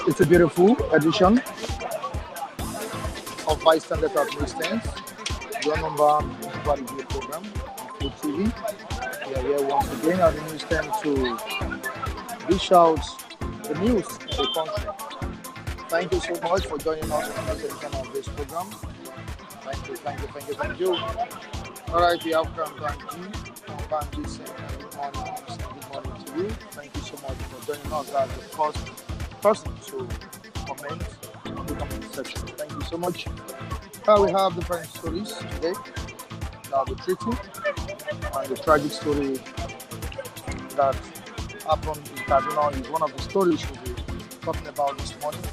It's a beautiful edition of Vice Standard of Newsstands, your number one review program on Food TV. We are here once again at the newsstand to dish out the news in the country. Thank you so much for joining us on this edition of this program. Thank you. All right, we have Kankanji. Kankanji saying good morning to you. Thank you so much for joining us as the first person to comment on the comment section. Thank you so much. We have different stories today that I'll be treating, and the tragic story that happened in Kaduna is one of the stories we'll be talking about this morning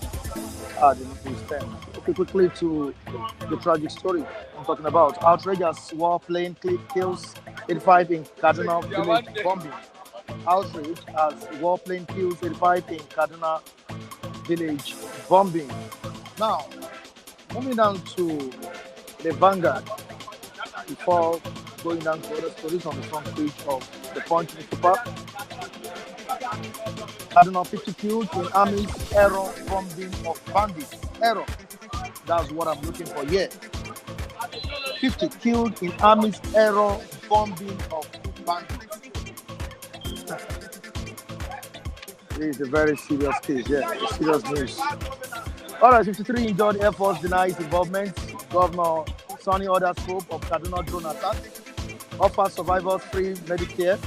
at the newsstand. Okay, quickly to the tragic story I'm talking about. Outrage as Warplane kills 85 in Kaduna village bombing. Outrage as Warplane kills 85 in Kaduna village bombing. Now, moving down to the Vanguard before going down to other stories on the front page of the Punch newspaper. Kaduna 50 killed in Army's error bombing of bandits. Error. That's what I'm looking for here. 50 killed in Army's error bombing of bandits. This is a very serious case, it's serious news. All right, 53 injured, Air Force denies involvement. Governor Sonny orders scope of Kaduna drone attack. Offers survivors free Medicare.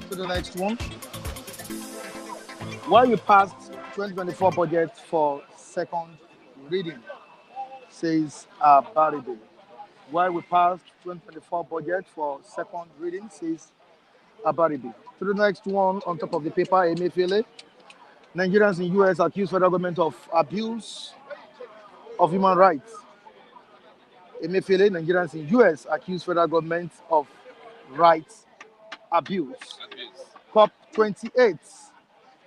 To the next one. While we passed 2024 budget for second reading, says Baribe. While we passed 2024 budget for second reading, says Abaribe. To the next one on top of the paper, Emefiele. Nigerians in US accuse federal government of abuse of human rights. Emefiele, Nigerians in US accuse federal government of rights abuse. COP28.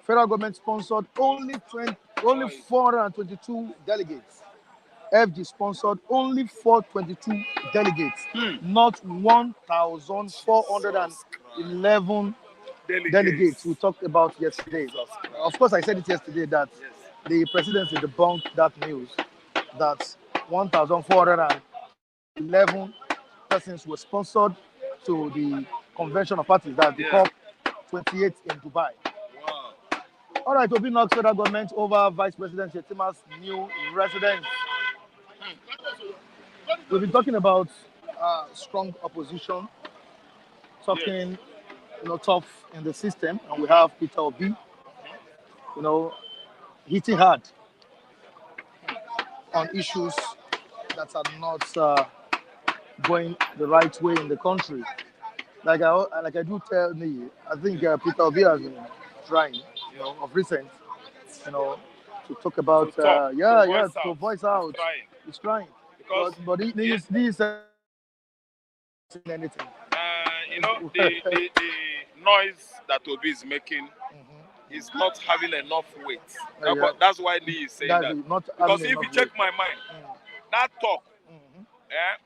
Federal government sponsored only 422 delegates. FG sponsored only 422 delegates, not 1,411 delegates we talked about yesterday. Of course, I said it yesterday that the presidency debunked that news that 1,411 persons were sponsored to the convention of parties, that the COP28 in Dubai. Wow. All right, Obi knocks federal government over Vice President Shetima's new residence. We've been talking about strong opposition, talking, tough in the system, and we have Peter Obi, hitting hard on issues that are not going the right way in the country. Like I do tell me, I think Peter Obi has been trying, of recent, to talk about, to voice out. He's trying. But he's anything. The noise that Obi is making is not having enough weight. That's why Lee is saying that. Because if you check my mind, that talk,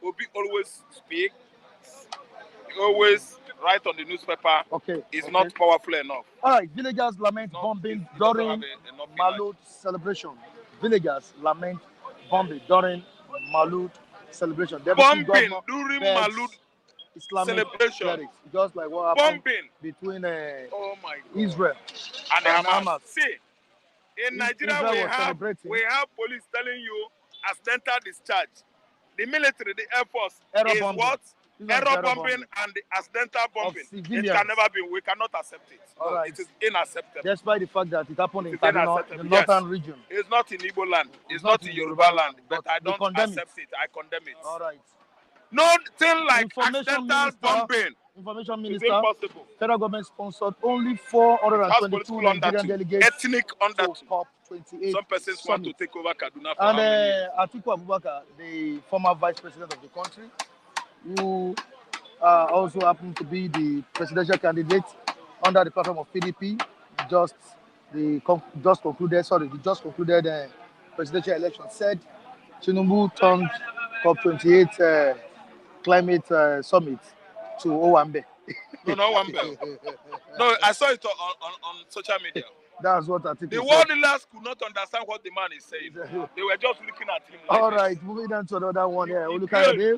Obi always speak, always write on the newspaper, is not powerful enough. All right, villagers lament bombing during Malud celebration. Villagers lament bombing during Malud celebration. Bombing during Malud Islamic celebration. Clerics, just like what happened between Israel and Hamas. See, in Nigeria we have police telling you accidental discharge. The military, the Air Force, is bombing. What? Error bombing and the accidental bombing. It can never be. We cannot accept it. Right. It is unacceptable. Despite the fact that it happened in Kaduna, the northern region. It's not in Igbo land. It's not in Yoruba land. But I don't accept it. I condemn it. All right. Nothing like accidental bombing. Information Minister, it's impossible. Federal government sponsored only 422 Nigerian delegates ethnic under to COP28. Some persons want to take over Kaduna for and Atiku Abubakar, the former vice president of the country, who also happened to be the presidential candidate under the platform of PDP, the just concluded presidential election, said Tinubu turned COP28 climate summit to Owambe. No, not Wambe. No, I saw it on social media. That's what I think. The world leaders could not understand what the man is saying. They were just looking at him. All right, moving on to another one. Yeah, totally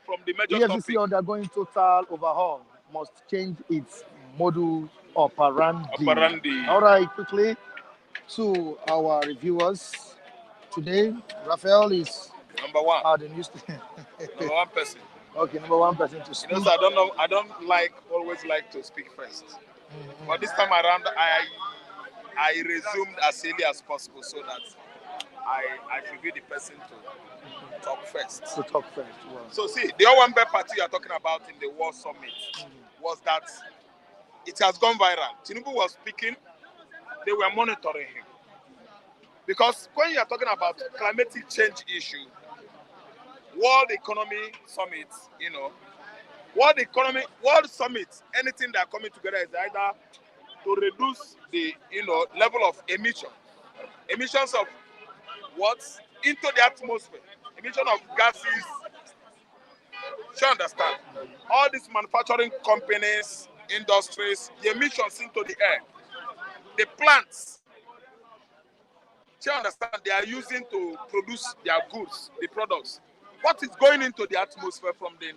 from the major topic. EFCC undergoing total overhaul, must change its modus operandi. All right, quickly to our reviewers today. Raphael is number one. The news. Number one person. Okay, number one person to speak. You know, so I don't always like to speak first. But this time around, I resumed as early as possible so that I should be the person to talk first. Wow. So see, the Owambe party you are talking about in the World Summit was that it has gone viral. Tinubu was speaking, they were monitoring him. Because when you are talking about climatic change issue, World Economy Summit, you know, World Summit, anything that are coming together is either to reduce the level of emissions of what into the atmosphere, emission of gases. You understand? All these manufacturing companies, industries, the emissions into the air, the plants. You understand? They are using to produce their goods, the products. What is going into the atmosphere from the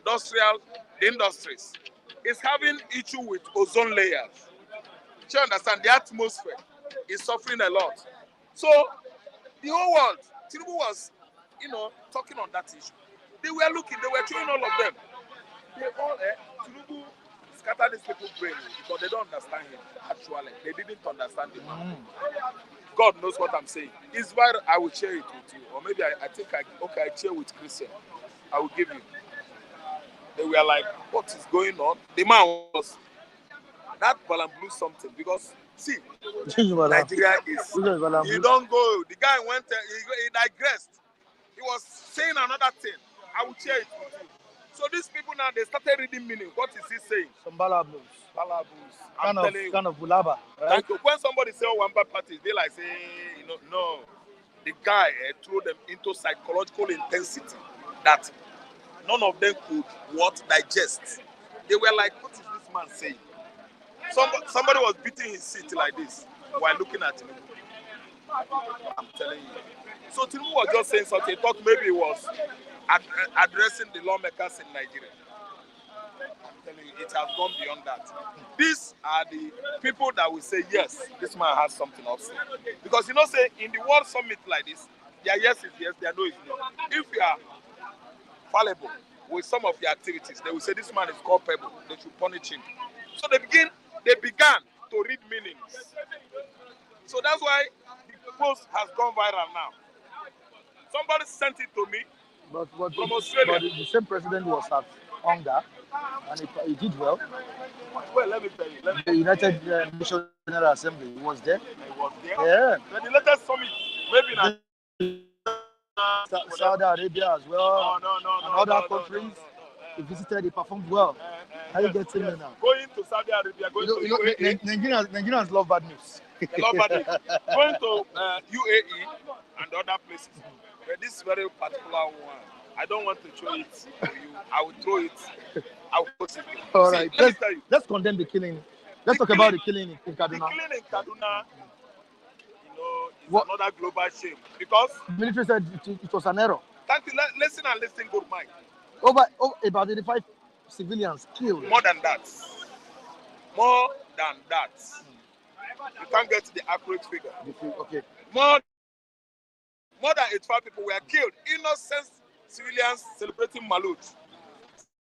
industries is having issue with ozone layers. You understand? The atmosphere is suffering a lot. So the whole world, Tinubu was, talking on that issue. They were looking, they were showing all of them. They all, Tinubu scattered these people's brain because they don't understand him. Actually, they didn't understand him. God knows what I'm saying. It's why I will share it with you, or maybe I think I share with Christian. I will give you. They were like, what is going on? The man was that Balamblu something because see, Nigeria is. You don't go. The guy went. He digressed. He was saying another thing. I will share it with you. So these people now they started reading meaning. What is he saying? Some balabus. I'm telling you. Kind of bulaba. Right? When somebody say Wamba parties, they like say, no. The guy threw them into psychological intensity that none of them could digest. They were like, what is this man saying? Somebody was beating his seat like this while looking at him. I'm telling you. So Tinubu was just saying something. He thought maybe he was addressing the lawmakers in Nigeria. I'm telling you, it has gone beyond that. These are the people that will say, yes, this man has something to say. Because say in the World Summit like this, their yes is yes, their no is no. If you are fallible with some of your activities, they will say this man is culpable. They should punish him. So they began to read meanings. So that's why the post has gone viral now. Somebody sent it to me from Australia. But the same president was at hunger, and he did well. Well, let me tell you. The United Nations General Assembly was there. He was there? Yeah. The latest summit, maybe not. Saudi Arabia as well. No, and other countries. He visited, he performed well. How you get him now? Going to Saudi Arabia, going to UAE. Nigerians love bad news. They love bad news. Going to UAE and other places. But this very particular one, I don't want to show it to you. I will throw it. I will post it. All right. Let's condemn the killing. Let's talk about the killing in Kaduna. The killing in Kaduna, is another global shame. Because the military said it was an error. Thank you. Listen and listen, good Mike. Over about 85 civilians killed. More than that. You can't get the accurate figure. Okay. More than 85 people were killed. Innocent civilians celebrating Malut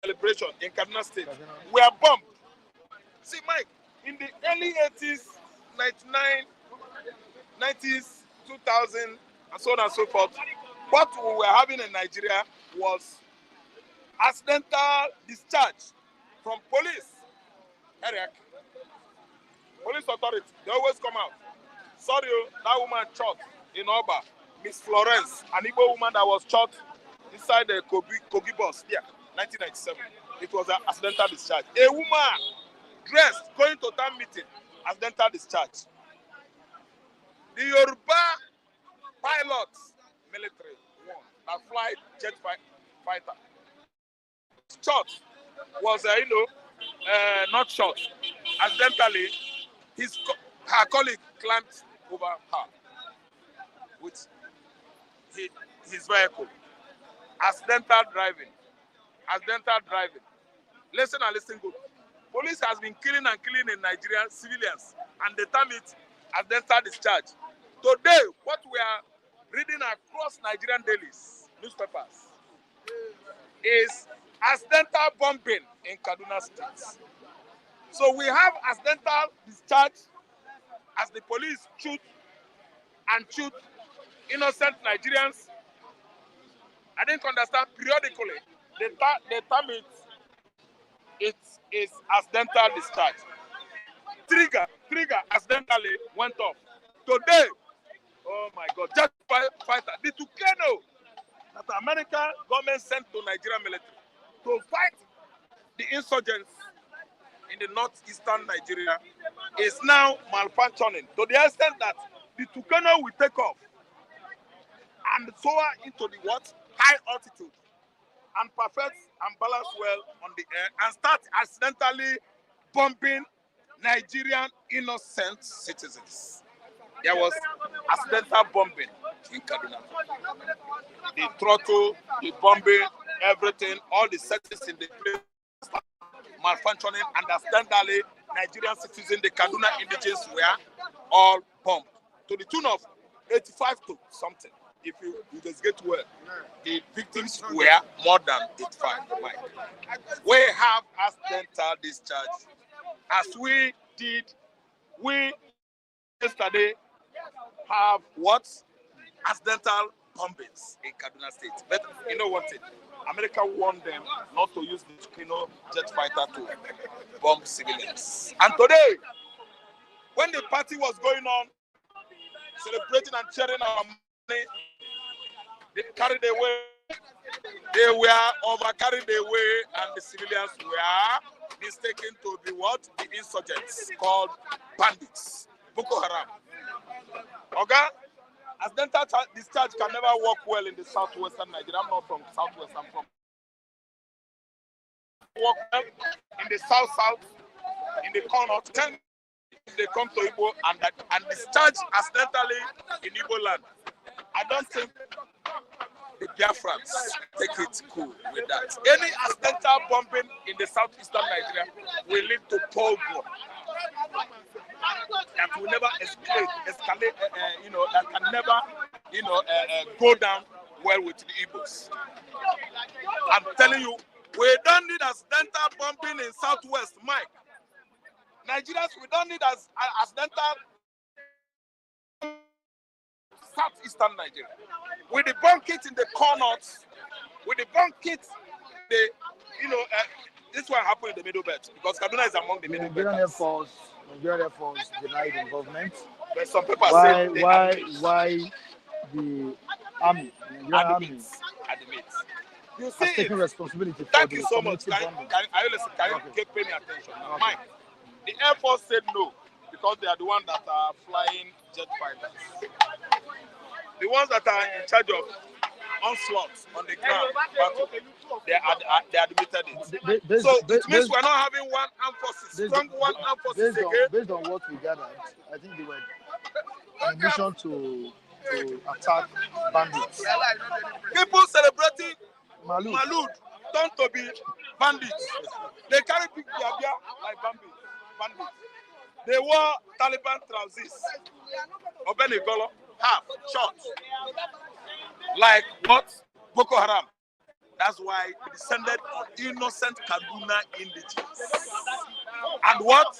celebration in Kaduna State were bombed. See, Mike, in the early 80s, 99, 90s, 2000, and so on and so forth, what we were having in Nigeria was accidental discharge from police. Eric, police authority, they always come out. Sorry, that woman shot in Oba, Miss Florence, an Igbo woman that was shot inside the Kogi bus, 1997. It was an accidental discharge. A woman dressed, going to town meeting, accidental discharge. The Yoruba pilots, military one, that fly jet fighter, shot was, not shot. Accidentally, her colleague climbed over her with his vehicle. Accidental driving. Accidental driving. Listen and listen good. Police has been killing and killing in Nigerian civilians, and they term it accidental discharge. Today, what we are reading across Nigerian dailies, newspapers, is accidental bombing in Kaduna State. So we have accidental discharge as the police shoot innocent Nigerians. I didn't understand. Periodically, they term it is accidental discharge. Trigger accidentally went off. Today, oh my God, jet fighter, the Tucano that the American government sent to Nigerian military to fight the insurgents in the northeastern Nigeria is now malfunctioning to the extent that the Tucano will take off and soar into the what? High altitude and perfect and balance well on the air and start accidentally bombing Nigerian innocent citizens. There was accidental bombing in Kaduna. The throttle, the bombing, everything, all the settings in the place malfunctioning, and accidentally Nigerian citizens, the Kaduna indigenous were all bombed to the tune of 85 to something. If you investigate well, the victims were more than 85. We have accidental discharge. As we yesterday have what? Accidental bombings in Kaduna State. But you know what? America warned them not to use the Tucano jet fighter to bomb civilians. And today, when the party was going on, celebrating and cheering our money, they carried away. They were over-carried away, and the civilians were mistaken to be what? The insurgents called bandits, Boko Haram. Okay? Accidental discharge can never work well in the southwestern Nigeria. I'm not from southwest, I'm from work well in the south, in the corner. Then they come to Igbo and discharge accidentally in Igbo land. I don't think the Biafrans take it cool with that. Any accidental bombing in the southeastern Nigeria will lead to pogrom that will never escalate, that can never, go down well with the Igbos. I'm telling you, we don't need accidental bombing in southwest, Mike. Nigerians, we don't need accidental southeastern Nigeria. With the bomb kits in the corners, with the bomb kits, this one happened in the Middle Belt because Kaduna is among the Middle Belt. Nigerian Air Force denied involvement. But some people say why the army, Nigerian army, you see, taking responsibility for thank you so much. Can you pay me attention? Okay. Mike, the Air Force said no because they are the ones that are flying jet fighters. The ones that are in charge of onslaughts on the ground battle, they admitted it. So it means we're not having one armed forces, strong one armed forces again. Based on what we gathered, I think they were on a mission to attack bandits. People celebrating Malud turned to be bandits. They carry big biabia like bandits. They wore Taliban trousers. Obenigolo, half, short. Like what? Boko Haram. That's why we descended on innocent Kaduna indigenous. And what?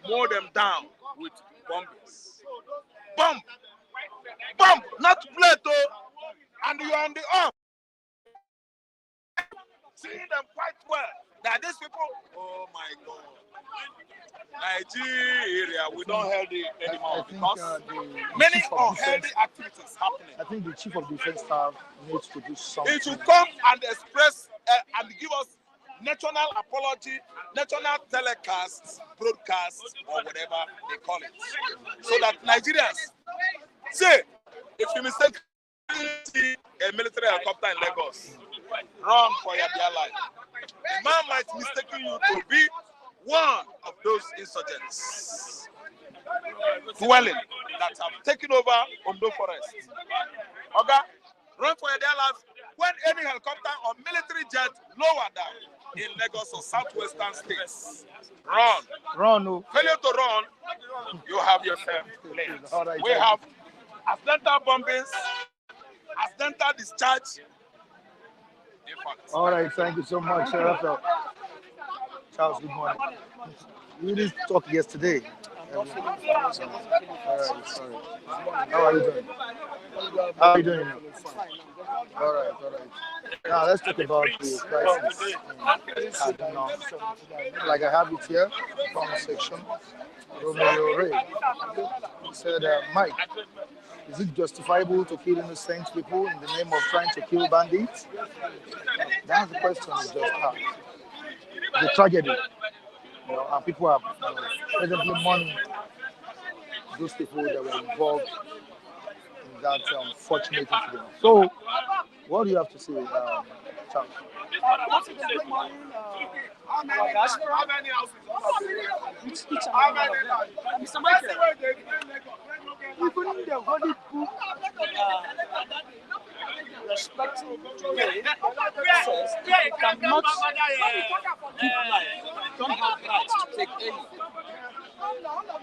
Mow them down with bombs. Bomb! Not play though. And you are on the up. Seeing them quite well. That these people, oh my God. Nigeria, we don't healthy anymore because many unhealthy activities happening. I think the Chief of Defense Staff needs to do something. He should come and express and give us national apology, national telecasts, broadcasts, or whatever they call it. So that Nigerians say, if you mistakenly see a military helicopter in Lagos, run for your dear life. a man might mistake you to be one of those insurgents dwelling that have taken over Ondo Forest. Okay? Run for your dear life. When any helicopter or military jet lower down in Lagos or southwestern states, run. Run. No. Failure to run, you have yourself blamed. We have accidental bombings, accidental discharge. All right, thank you so much, Raphael. Charles, good morning. You didn't talk yesterday. All right, sorry. How are you doing? How are you doing now? All right. Now let's talk about the crisis in Kaduna. Like I have it here, comment section. Romeo Ray said, Mike, is it justifiable to kill innocent people in the name of trying to kill bandits? That's the question we just asked. The tragedy, and people are presently mourning those people that were involved in that unfortunate incident. So, what do you have to say, Charles? Mr. Michael, even the Holy Book respecting today says you cannot give life, don't have rights to take any.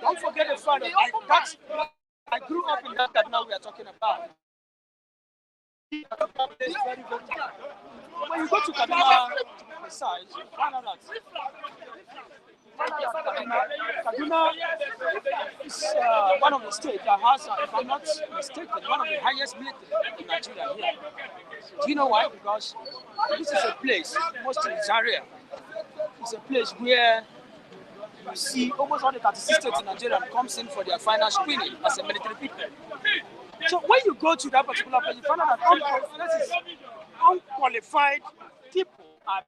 Don't forget the fact that I grew up in that Kaduna we are talking about. When you go to Kaduna, to be precise, you find out that Kaduna is one of the states that has, if I'm not mistaken, one of the highest military in Nigeria here. Do you know why? Because this is a place, mostly Zaria, it's a place where you see almost all the 36 states in Nigeria comes in for their final screening as a military people. So when you go to that particular place, you find out that unqualified people are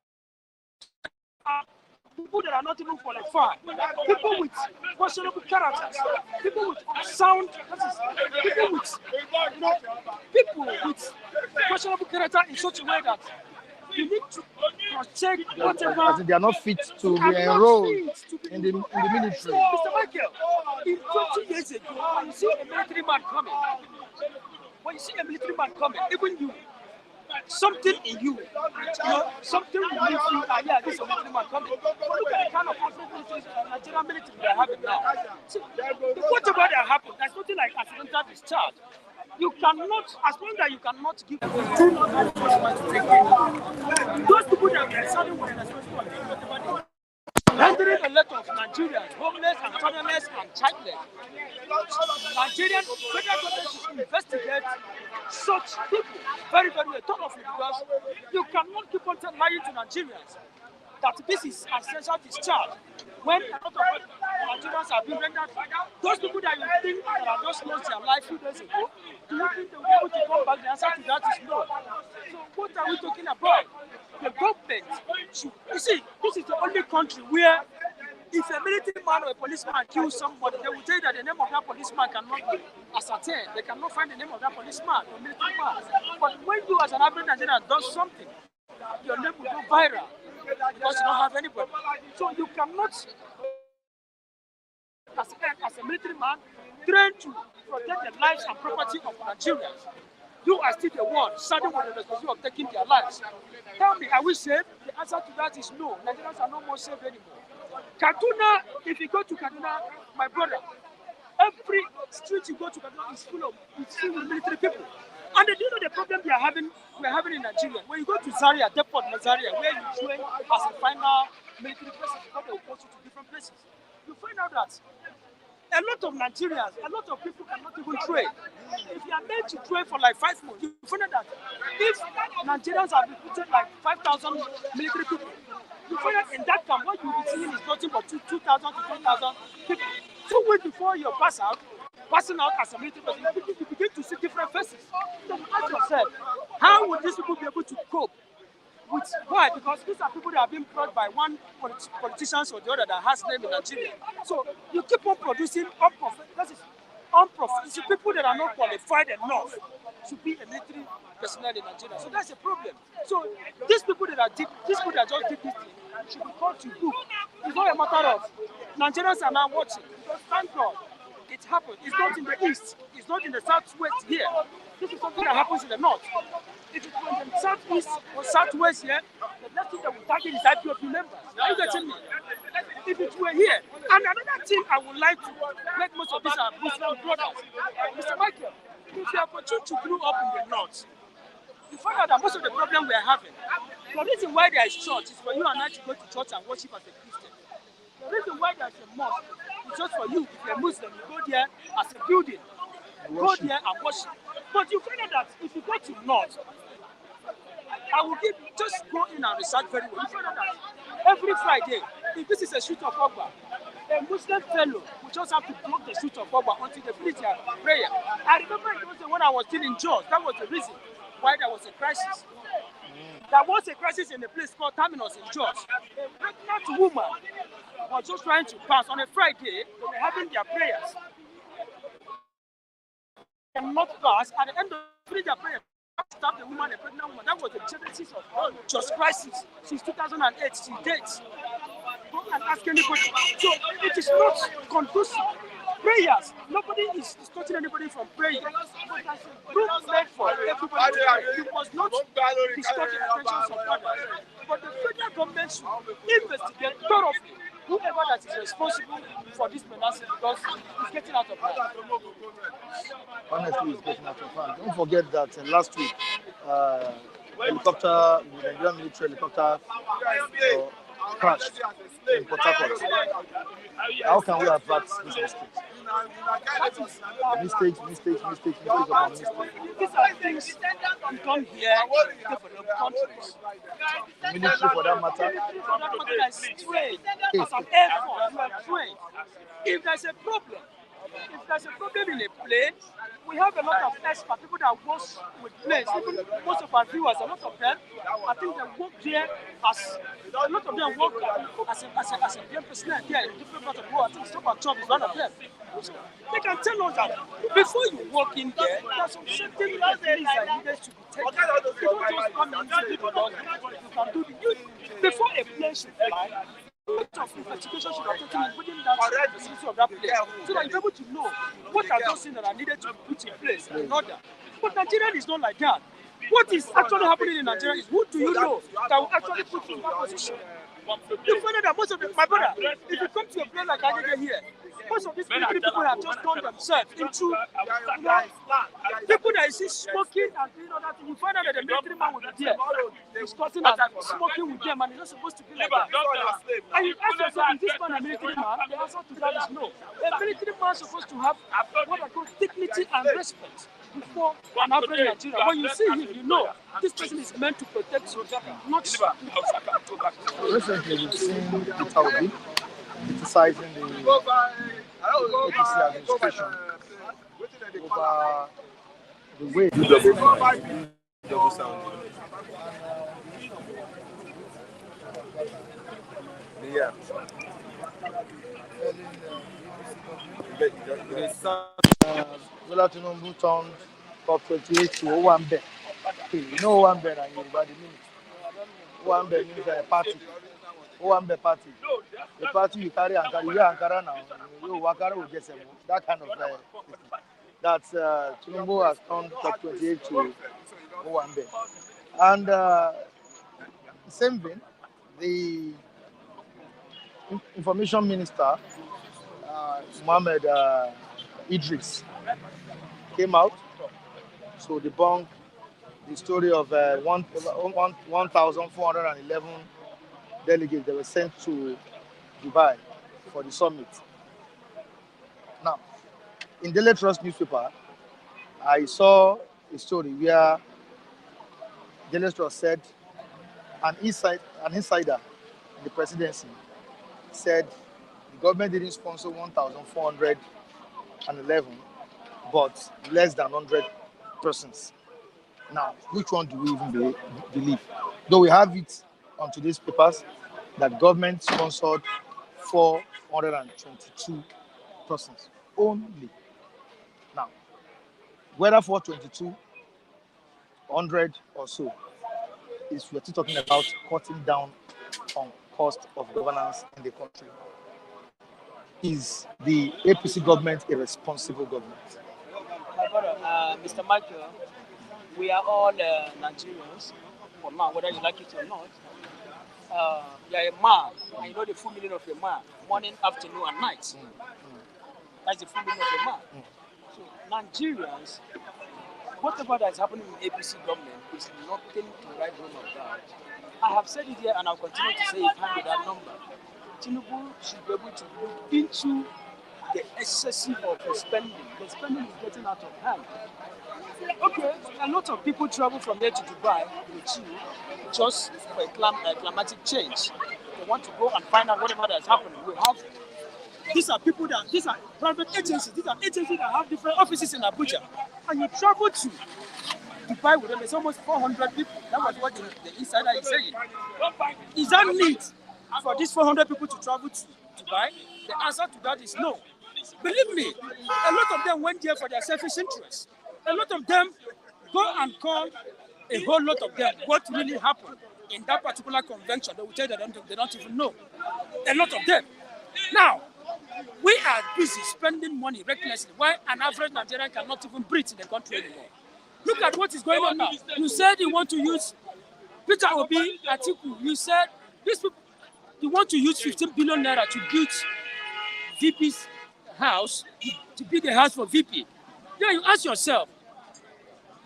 people that are not even qualified, people with questionable characters, people with sound, people with questionable character in such a way that you need to protect whatever. They are not fit to be enrolled in the military. So, Mr. Michael, in 20 years ago, when you see a military man coming, even you, something in you, something will make you, this is a military man coming. But look at the kind of Nigerian military we are having now. So, whatever that happens, there's nothing like accidental discharge. You cannot, as long as you cannot give, do not have enforcement to take it. Those people that we are serving with an responsibility, rendering a lot of Nigerians homeless and fatherless and childless. Nigerian federal government should investigate such people very, very thoroughly, because you cannot keep on lying to Nigerians that this is essential discharge when a lot of Nigerians have been rendered. Those people that you think that have just lost their life 2 days ago, do you think they will be able to come back? The answer to that is no. So what are we talking about? The government should, you see, this is the only country where if a military man or a policeman kills somebody, they will tell you that the name of that policeman cannot be ascertained. They cannot find the name of that policeman or military man. But when you as an average Nigerian does something, your name will go viral because you don't have anybody. So you cannot, as a military man, trained to protect the lives and property of Nigerians. You are still the one standing with the responsibility of taking their lives. Tell me, are we safe? The answer to that is no. Nigerians are no more safe anymore. Kaduna, if you go to Kaduna, my brother, every street you go to Kaduna is full with military people. And do you know the problem we're having in Nigeria? When you go to Zaria, Depot Zaria, where you train as a final military person, because they will post you to different places, you find out that a lot of Nigerians, a lot of people cannot even train. If you are meant to train for like 5 months, you find out that if Nigerians have recruited like 5,000 military people, you find out in that camp, what you will be seeing is nothing but 2,000 to 3,000 people. 2 weeks before you passing out as a military person, you begin to see different faces. So ask yourself, how would these people be able to cope? Why? Because these are people that are being brought by one politicians or the other that has name in Nigeria. So you keep on producing unprofessional people that are not qualified enough to be a military personnel in Nigeria. So that's a problem. So these people that just did this thing should be called to book. It's not a matter of Nigerians are now watching. Because thank God it happened. It's not in the east. It's not in the southwest here. This is something that happens in the north. If it was in the southeast or southwest here, the next thing that will target is IPOP members. Are you getting me? If it were here, and another thing I would like to let most of these are Muslim brothers. Mr. Michael, if you are opportunity to grow up in the north, you find out that most of the problem we are having, the reason why there is church is for you and I to go to church and worship as a Christian. The reason why there is a mosque is just for you, if you're a Muslim, you go there as a building, go there and worship. But you find out that if you go to north, I will just go in and research very well. You find out that every Friday, if this is a shoot of Ogba, a Muslim fellow will just have to block the shoot of Ogba until they finish their prayer. I remember it was when I was still in Jos, that was the reason why there was a crisis. There was a crisis in a place called Terminus in Jos. A pregnant woman was just trying to pass on a Friday. They were having their prayers. And not pass. At the end of their prayer, stop the woman, a pregnant woman. That was the genesis of Jos crisis since 2008 till date. Go and ask anybody. So it is not conducive. Prayers. Nobody is stopping anybody from praying. But as a group made for everybody to pray, you must not distort the attention of others. But the federal government should investigate thoroughly whoever that is responsible for this menace because it's getting out of hand. Honestly, it's getting out of hand. Don't forget that last week, the Nigerian military helicopter crashed in Port Harcourt. How can we avert this mistake? Mistake upon mistake. These are things you come here to develop countries. The military, for that matter, is trained. As an air force, you are trained. If there's a problem in a plane, we have a lot of experts, people that work with planes. Even most of our viewers, a lot of them, I think they work there a lot of them work as a plane personnel there in different parts of the world. I think Stop-and-Chop is one of them. So they can tell us that before you walk in there, there are some certain things that needed to be taken. You don't just come in and you can do the before a plane should fly. A lot of investigation should have taken within that facility of that place so that you're able to know what are those things that are needed to be put in place in order. But Nigeria is not like that. What is actually happening in Nigeria is who do you know that will actually put you in that position? You find out that most of my brother, if you come to a place like Agege here, most of these military people have just turned themselves into people that you see smoking and doing all that. You find out that the military man will be there discussing and smoking with them, and it's not supposed to be like that. And you ask yourself, is this man a military man? The answer to that is no. A military man is supposed to have what I call dignity and respect before an average Nigerian. When you see him, you know this person is meant to protect you, not. Recently, we've seen Peter Obi criticizing the APC administration over the way double sound. Yeah. Bola Tinubu turned COP28 to Owambe. You know Owambe and Yoruba, the meaning. Owambe means a party. Owambe party. The party you carry Ankara, you wear Ankara now. You Wakara will get some. That kind of that's Tinubu has turned COP28 to Owambe. And same thing, the information minister, Mohammed Idris, came out to debunk the story of 1,411 delegates that were sent to Dubai for the summit. Now, in Daily Trust newspaper, I saw a story where Daily Trust said an insider in the presidency said the government didn't sponsor 1,411, but less than 100 persons. Now, which one do we even believe? Though we have it on today's papers that government sponsored 422 persons only. Now, whether 422 100 or so, is we're still talking about cutting down on cost of governance in the country. Is the APC government a responsible government? My brother, Mr. Michael, we are all Nigerians, for now, whether you like it or not. You are a man, and you know the full meaning of a man, morning, afternoon, and night. That's the full meaning of a man. So Nigerians, whatever that is happening in APC government is nothing to write home about. I have said it here, and I'll continue to say it hand with that number. Tinubu should be able to look into the excessive of the spending. The spending is getting out of hand. Okay, a lot of people travel from there to Dubai with you just for a climatic change. They want to go and find out whatever that's happening. These are people these are private agencies. These are agencies that have different offices in Abuja. And you travel to Dubai with them, it's almost 400 people. That was what the insider is saying. Is that need for these 400 people to travel to Dubai? The answer to that is no. Believe me, a lot of them went there for their selfish interests. A lot of them go and call a whole lot of them what really happened in that particular convention. They will tell you they don't even know. A lot of them. Now, we are busy spending money recklessly. Why an average Nigerian cannot even breathe in the country anymore? Look at what is going on now. You said you want to use Peter Obi, Atiku. You said these people, you want to use 15 billion naira to build VP's house, to build a house for VP. Then you ask yourself,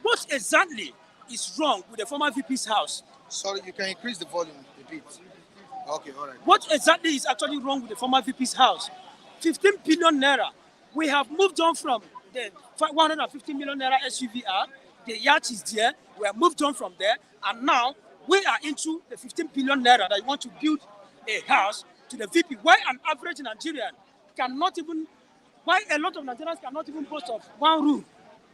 what exactly is wrong with the former VP's house? Sorry, you can increase the volume a bit. Okay, all right. What exactly is actually wrong with the former VP's house? 15 billion naira. We have moved on from the 150 million naira SUVR. The yacht is there. We have moved on from there. And now we are into the 15 billion naira that you want to build a house to the VP. Why an average Nigerian cannot even, why a lot of Nigerians cannot even boast of one room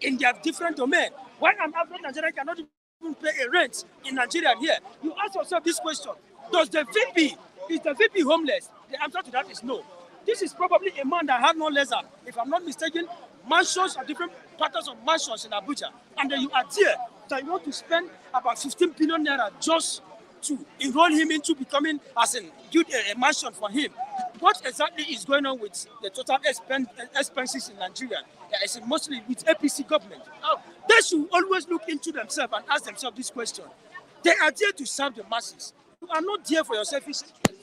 in their different domain? Why an average Nigerian cannot even pay a rent in Nigeria here? You ask yourself this question. Is the VP homeless? The answer to that is no. This is probably a man that had no less than, if I'm not mistaken, mansions or different patterns of mansions in Abuja. And then you are there that you want to spend about 15 billion naira just to enroll him into becoming, as in, build a mansion for him. What exactly is going on with the total expenses in Nigeria? It's mostly with APC government. They should always look into themselves and ask themselves this question. They are there to serve the masses. You are not there for your selfish interest.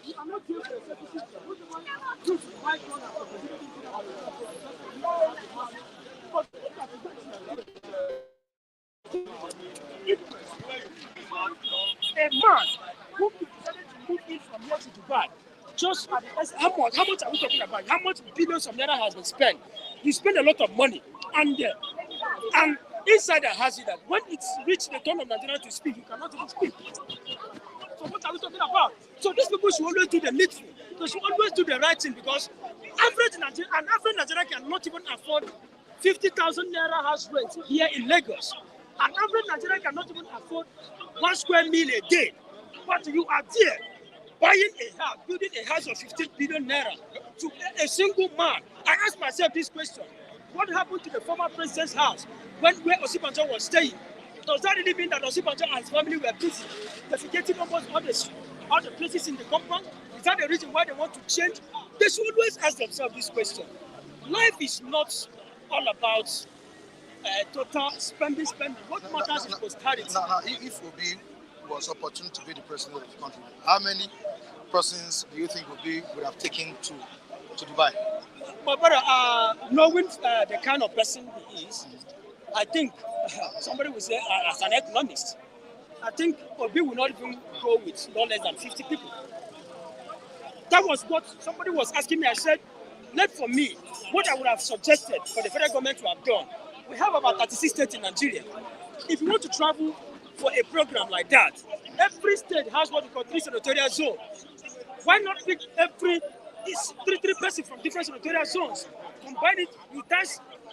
You are not there for your selfish interest. A man who decided to move in from here to Dubai, just how much are we talking about? How much billions of naira has been spent? You spend a lot of money, and insider has it that when it's reached the turn of Nigeria to speak, you cannot even speak. So what are we talking about? So these people should always do the needful. They should always do the right thing, because an average Nigerian cannot even afford 50,000 naira house rent here in Lagos. An average Nigerian cannot even afford 1 square meal a day. But you are there buying a house, building a house of 15 billion naira to a single man. I ask myself this question. What happened to the former president's house where Osibanjo was staying? Does that really mean that Osibanjo and his family were busy defecating almost all the places in the compound? Is that the reason why they want to change? They should always ask themselves this question. Life is not all about total spending. What matters is posterity. Now, if Obi was opportune to be the president of the country, how many persons do you think Obi would have taken to Dubai? My brother, knowing the kind of person he is, I think somebody would say, as an economist, I think Obi will not even go with no less than 50 people. That was what somebody was asking me. I said, left for me, what I would have suggested for the federal government to have done. We have about 36 states in Nigeria. If you want to travel for a program like that, every state has what we call 3 senatorial zones. Why not pick three persons from different senatorial zones? Combine it with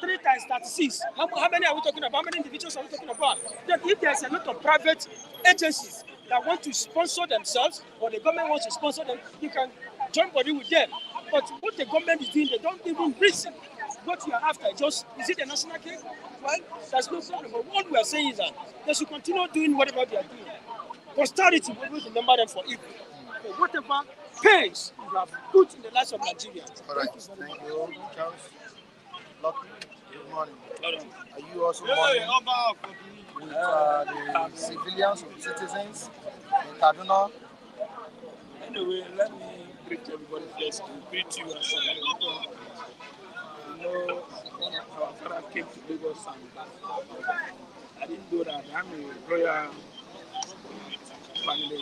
3 times 36. How many are we talking about? How many individuals are we talking about? Then if there's a lot of private agencies that want to sponsor themselves, or the government wants to sponsor them, you can join body with them. But what the government is doing, they don't even reason. what you are after, just is it a national cake? Well, there's no problem. But what we are saying is that they should continue doing whatever they are doing. Posterity will always remember them for evil. So whatever pains you have put in the lives of Nigerians. All right. Thank you, Charles. Lucky. Good morning. Right. Are you also mourning with the civilians or citizens in Kaduna? Anyway, let me greet everybody first. To greet you as a people. You know, one of our father came to Lagos and I didn't know that I'm a royal family.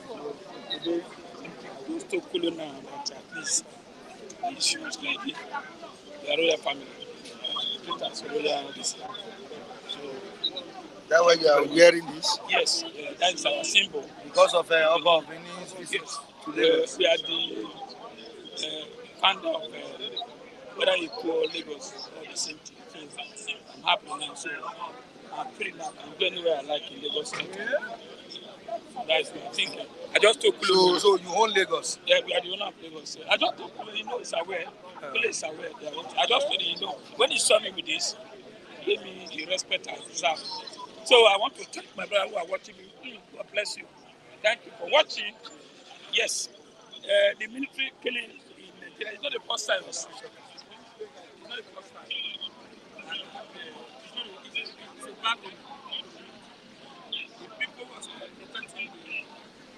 So today, I used to call now that at least the issues like this, the royal family. Treat as a royal this. So That way you are wearing this? yes, that is our symbol. Because of Oba of Benin's visit to Lagos. We are the founder of whether you call Lagos or the same thing. I'm happy now, so I'm free now. I can go anywhere I like in Lagos State. That's what I'm thinking. I just told Kulu. So you own Lagos? Yeah, we are the owner of Lagos. I just told Kulu, it's aware. Kulu is aware. I just told him, when he saw me with this, he gave me the respect I deserve. So I want to thank my brother who are watching me. God bless you. Thank you for watching. Yes, the military killing in Nigeria is not the first time. It's not the first time. It's a bad thing. The people who are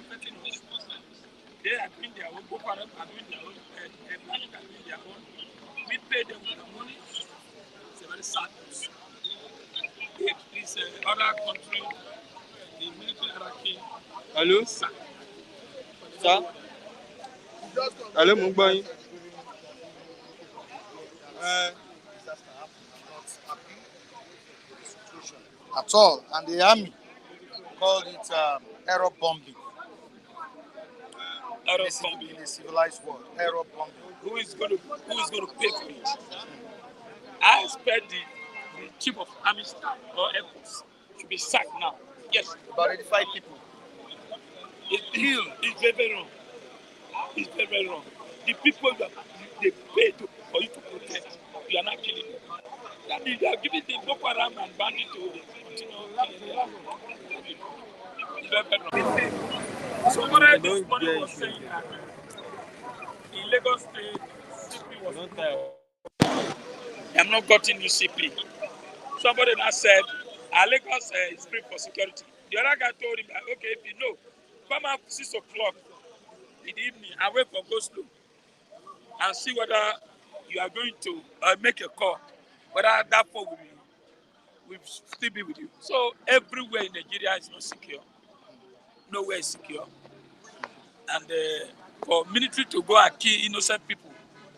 protecting us, they are doing their own. Boko Haram are doing their own. Panic are doing their own. We pay them with the money. It's a very sad news. It's other country, the military hierarchy. Hello? Sir? Hello, Mungbai. At all, and the army called it error bombing. Error bombing in a civilized world. Error bombing. Who is going to pay for it? I expect the chief of army staff or air force should be sacked now. Yes. About 85 people. It's very wrong. It's very wrong. The people that they pay for you to protect, you are not killing them. That means they are giving the Boko Haram and bandit to continue killing them. It's very wrong. Somebody this morning was saying that in Lagos State, CP was I'm not gotten you CP. Somebody now said, Lagos is free for security. The other guy told him that, okay, if you know, come out 6 o'clock in the evening and wait for go slow and see whether you are going to make a call, whether that phone will still be with you. So everywhere in Nigeria is not secure. Nowhere is secure. And for military to go and kill innocent people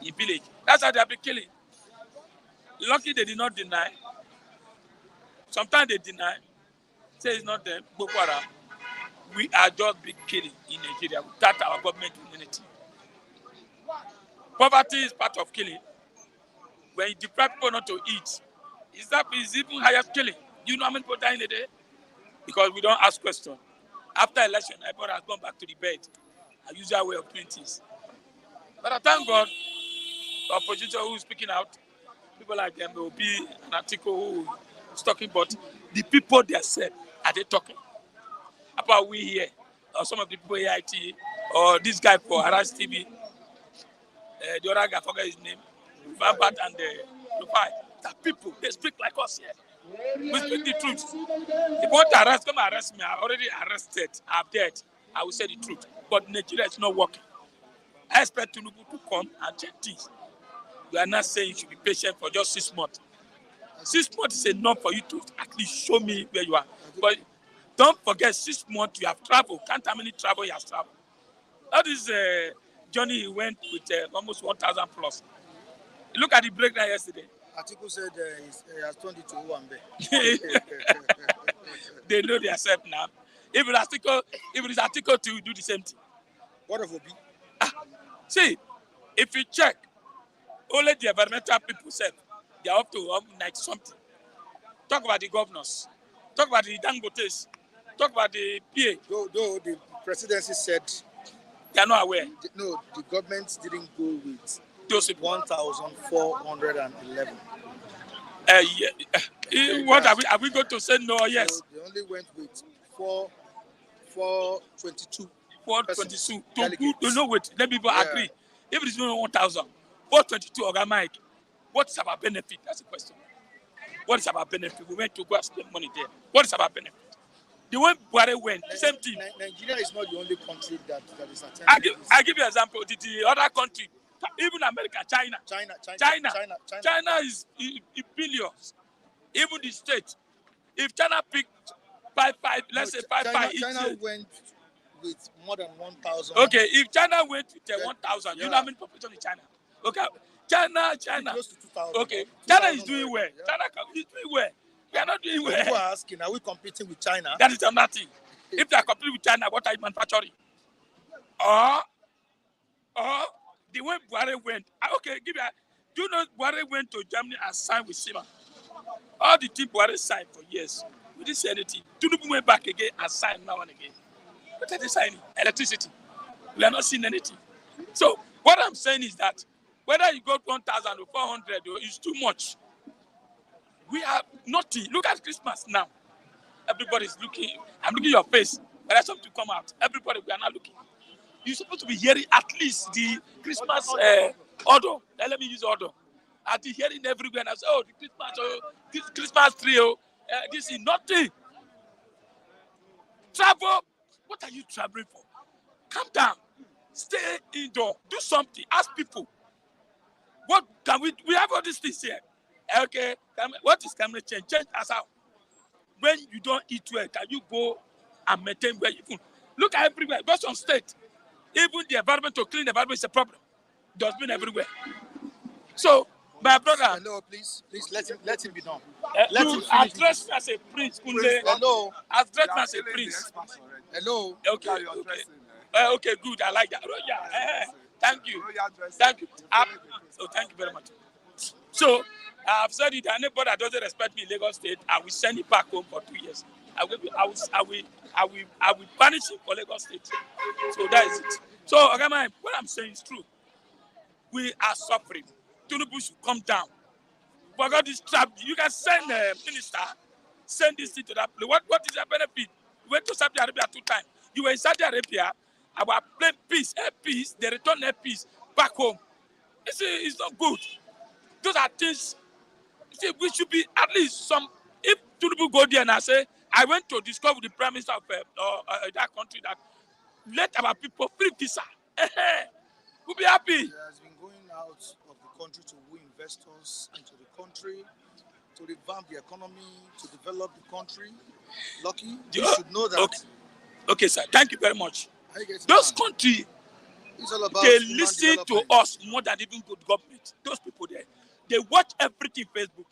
in village, that's how they have been killing. Lucky they did not deny. Sometimes they deny. Say it's not them, Boko Haram. We are just been killing in Nigeria without our government immunity. Poverty is part of killing. When you deprive people not to eat, is even higher killing. Do you know how many people die in a day? Because we don't ask questions. After election, everybody has gone back to the bed. A usual way of doing things. But I thank God, the opposition who is speaking out, people like them, there will be an article who is talking, but the people themselves, are they talking? About we here, or some of the people here, IT, or this guy for Harass TV, the other guy, I forgot his name, Vampat and Rufai. The people, they speak like us here. We speak the truth. If you want to arrest, come arrest me. I already arrested. I'm dead. I will say the truth. But Nigeria is not working. I expect Tinubu to come and check things. We are not saying you should be patient for just 6 months. 6 months is enough for you to at least show me where you are. But don't forget, 6 months you have traveled. Count how many travel you have traveled. That is journey he went with almost 1,000 plus. Look at the breakdown yesterday. Atiku said he has turned it to Uwambe. They know themselves now. If it is Article 2, do the same thing. What of Obi? See, if you check, only the environmental people said they are up to like something. Talk about the governors. Talk about the Dangotes. Talk about the PA. Though the presidency said they are not aware. The government didn't go with Those 1,411. What are we going to say no or yes? So they only went with 422. 422. To know what? Let people agree. If it is only 1,000, 422 Oga Mike, what is our benefit? That's the question. What is our benefit? We went to go and spend money there. What is our benefit? The way Buhari went, same thing. Nigeria is not the only country that is attending. I give you an example. The other country, even America, China is in billions. Even the state. If China picked 5, let's say 5, China went with more than 1,000. Okay, if China went with 1,000, you know how many population in China? Okay, China. Close to 2,000. Okay, China is doing well. China is doing well. We are not doing well. People are asking, are we competing with China? That is another thing. If they are competing with China, what are you manufacturing? Or the way Buhari went. Okay, do you know Buhari went to Germany and signed with Sima? All the things Buhari signed for years, we didn't say anything. Tinubu went back again and signed now and again. What are they signing? Electricity. We are not seeing anything. So what I'm saying is that whether you go 1,000 or 400, it's too much. We have nothing. Look at Christmas now. Everybody's looking. I'm looking at your face. There's something to come out. Everybody, we are not looking. You're supposed to be hearing at least the Christmas order. Let me use order. I've been hearing everywhere. And I say, oh, the Christmas tree. This is nothing. Travel. What are you traveling for? Calm down. Stay indoor. Do something. Ask people. What can we have all these things here. Okay. What is climate change? Change us out. When you don't eat well, can you go and maintain where you food? Look at everywhere. Go some state. Even the environment, to clean the environment is a problem. Dustbin everywhere. So, my brother. Hello, please let him be done. Address me as a prince, Kunle. Hello. Address me as a prince. Hello. Okay. Okay, good. I like that. Thank you. Thank you. Thank you very much. So, I've said it. Anybody that doesn't respect me in Lagos State, I will send it back home for 2 years. I will punish him for Lagos State. So that is it. So, okay, what I'm saying is true. We are suffering. Tinubu should come down. Forget this trap. You can send a minister, send this thing to that place. What is the benefit? You went to Saudi Arabia 2 times. You were in Saudi Arabia, our plane peace, they return air peace back home. It's not good. Those are things. See, we should be at least some. If Tinubu go there and I say, I went to discover the prime minister of that country that let our people free visa. We'll be happy. He has been going out of the country to woo investors into the country, to revamp the economy, to develop the country. Lucky, you should know that. Okay, sir. Thank you very much. Those countries, they listen to us more than even good government. Those people there, they watch everything Facebook.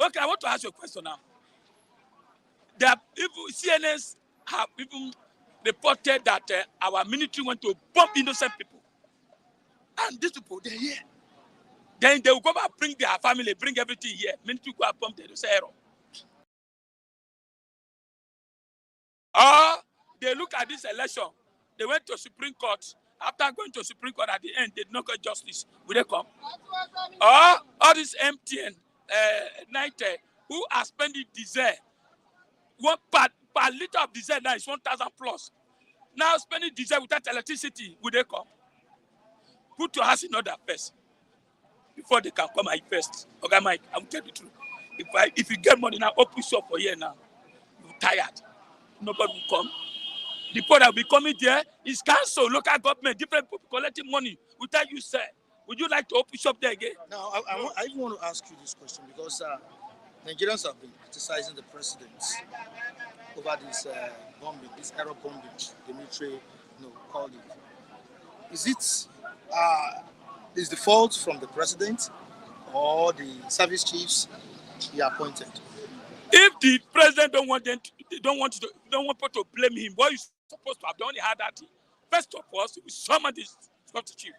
Okay, I want to ask you a question now. There people, CNNs have even reported that our military went to bomb innocent people. And these people, they're here. Then they will go back, bring their family, bring everything here. Military go and bomb them, they say error. Or they look at this election. They went to Supreme Court. After going to Supreme Court at the end, they did not get justice. Will they come? Or all this MTN, 90, who are spending diesel. One per liter of diesel now is 1,000 plus. Now spending diesel without electricity, will they come? Put your house in order first. Before they can come and invest. Okay, Mike, I will tell you the truth. If you get money now, open shop for here now. You're tired. Nobody will come. The people that will be coming there is council, local government, different people collecting money without you, sir. Would you like to open shop there again? Now, I even want to ask you this question because Nigerians have been criticizing the president over this bombing, this error bombing, the military called it. Is the fault from the president or the service chiefs he appointed? If the president don't want people to blame him, what you supposed to have done, he had that. First of all, we summon this chief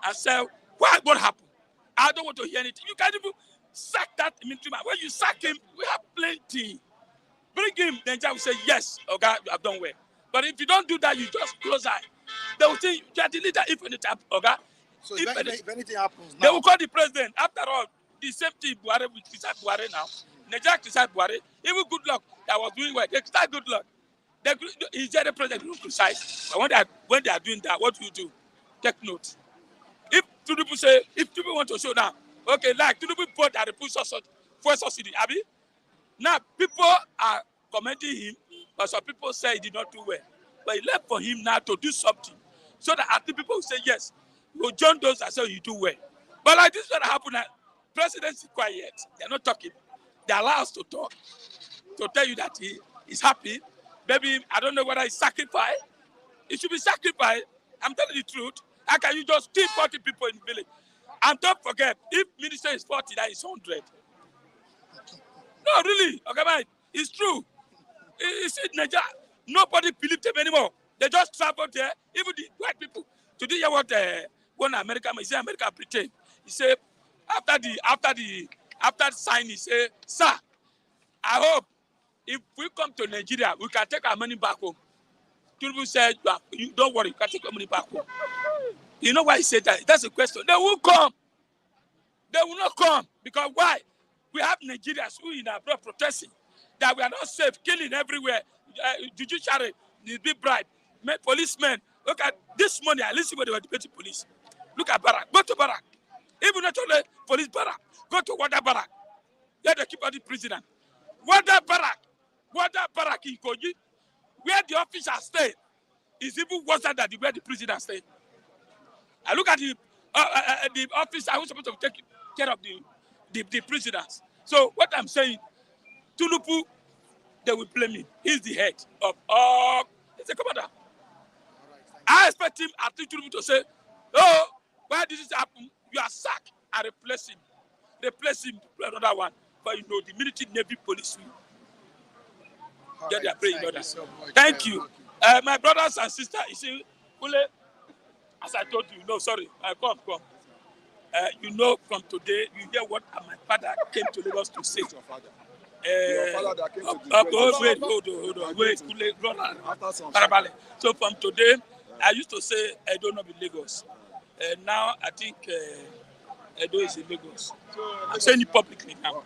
and say, what happened? I don't want to hear anything. You can't even sack that military man. When you sack him, we have plenty. Bring him, then I will say, yes, okay, you have done well. But if you don't do that, you just close eye. They will say, you are the leader if anything, okay? So if anything happens now, they will call the president. After all, the same thing Buhari will criticize Buhari now. Nigeria criticize Buhari. Even good luck that was doing well. They criticize good luck. Is there the president who criticize? But when they are doing that, what do you do? Take note. If two people want to show now, okay, like two people bought that they put fuel subsidy, Abi. Now people are commending him, but some people say he did not do well. But he left for him now to do something, so that at least people will say yes. You join those that say you do well. But like this is what happened now. Presidents is quiet. They're not talking. They allow us to talk, to tell you that he is happy. Maybe, I don't know whether it's sacrifice. It should be sacrificed. I'm telling the truth. How can you just steal 40 people in the village? And don't forget, if minister is 40, that is 100. No, really. Okay, man. It's true. It's in Nigeria. Nobody believes them anymore. They just travel there. Even the white people. Today, you what one American, he said America Britain. He said, after the sign, he said, sir, I hope if we come to Nigeria, we can take our money back home. People said, you don't worry, you can take your money back home. You know why he said that? That's a question. They will come. They will not come. Because why? We have Nigerians who in abroad protesting that we are not safe, killing everywhere. Judiciary, the big bribe, policemen. Look at this morning, I listen when they were debating police. Look at Barrack. Go to Barrack. Even not only police Barrack. Go to Wada Barrack. There they keep on the prisoner. Wada Barrack in Kogi, where the officers stay, is even worse than where the prisoners stay. I look at the officer who's supposed to take care of the prisoners. So what I'm saying, Tinubu, they will blame him. He's the head of all. He's the commander. I expect him at Tinubu to say, oh, why did this happen? You are sacked and replace him. Replace him with another one. But you know, the military, navy, police will get their brain in order. Thank you. My brothers and sisters, you see, as I told you, no, sorry, come. You know, from today, you hear what my father came to Lagos to say. Your father. Your father that came to wait. So from today, I used to say, I don't know in Lagos. Now I think Edo is in Lagos. I'm saying it publicly now.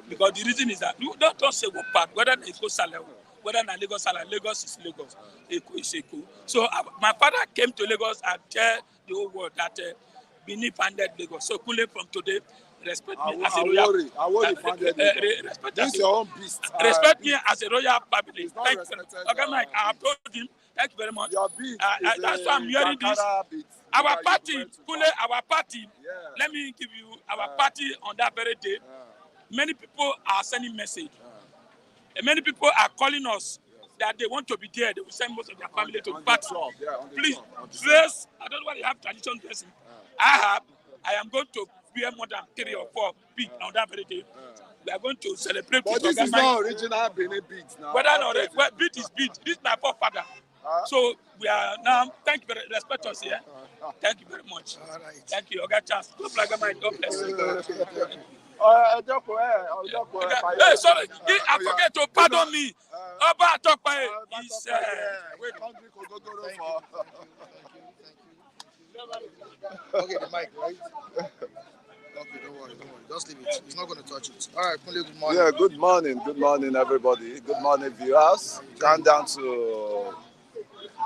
Because the reason is that you don't say what part, whether it's Saleh, whether it's Lagos, Lagos is Lagos, Eko is Eko. So my father came to Lagos and tell the whole world that Benin founded Lagos. So Kule from today, respect me as a royal. This is your own beast. Respect me as a royal family. Thank you. Okay, Mike, I have told him. Thank you very much. That's why I'm hearing this. Our party, Kule, our party. Yeah. Let me give you our party on that very day. Many people are sending message. Many people are calling us that they want to be there. They will send most of their family to the party. Please, dress. I don't know why you have traditional dressing. I am going to wear more than 3 or 4 beats on that very day. We are going to celebrate. But this is not original Benin beats now. Whether or not beat is beat. This is my forefather. So we are now. Thank you very much. Respect us here. Thank you very much. All right. Thank you. God bless you. Hey, sorry. I forget to pardon me. Oba talk by his. Okay, the mic, right? Okay, don't worry. Just leave it. He's not going to touch it. All right, Kunle, good morning. Yeah, good morning. Good morning, everybody. Good morning, viewers. Countdown to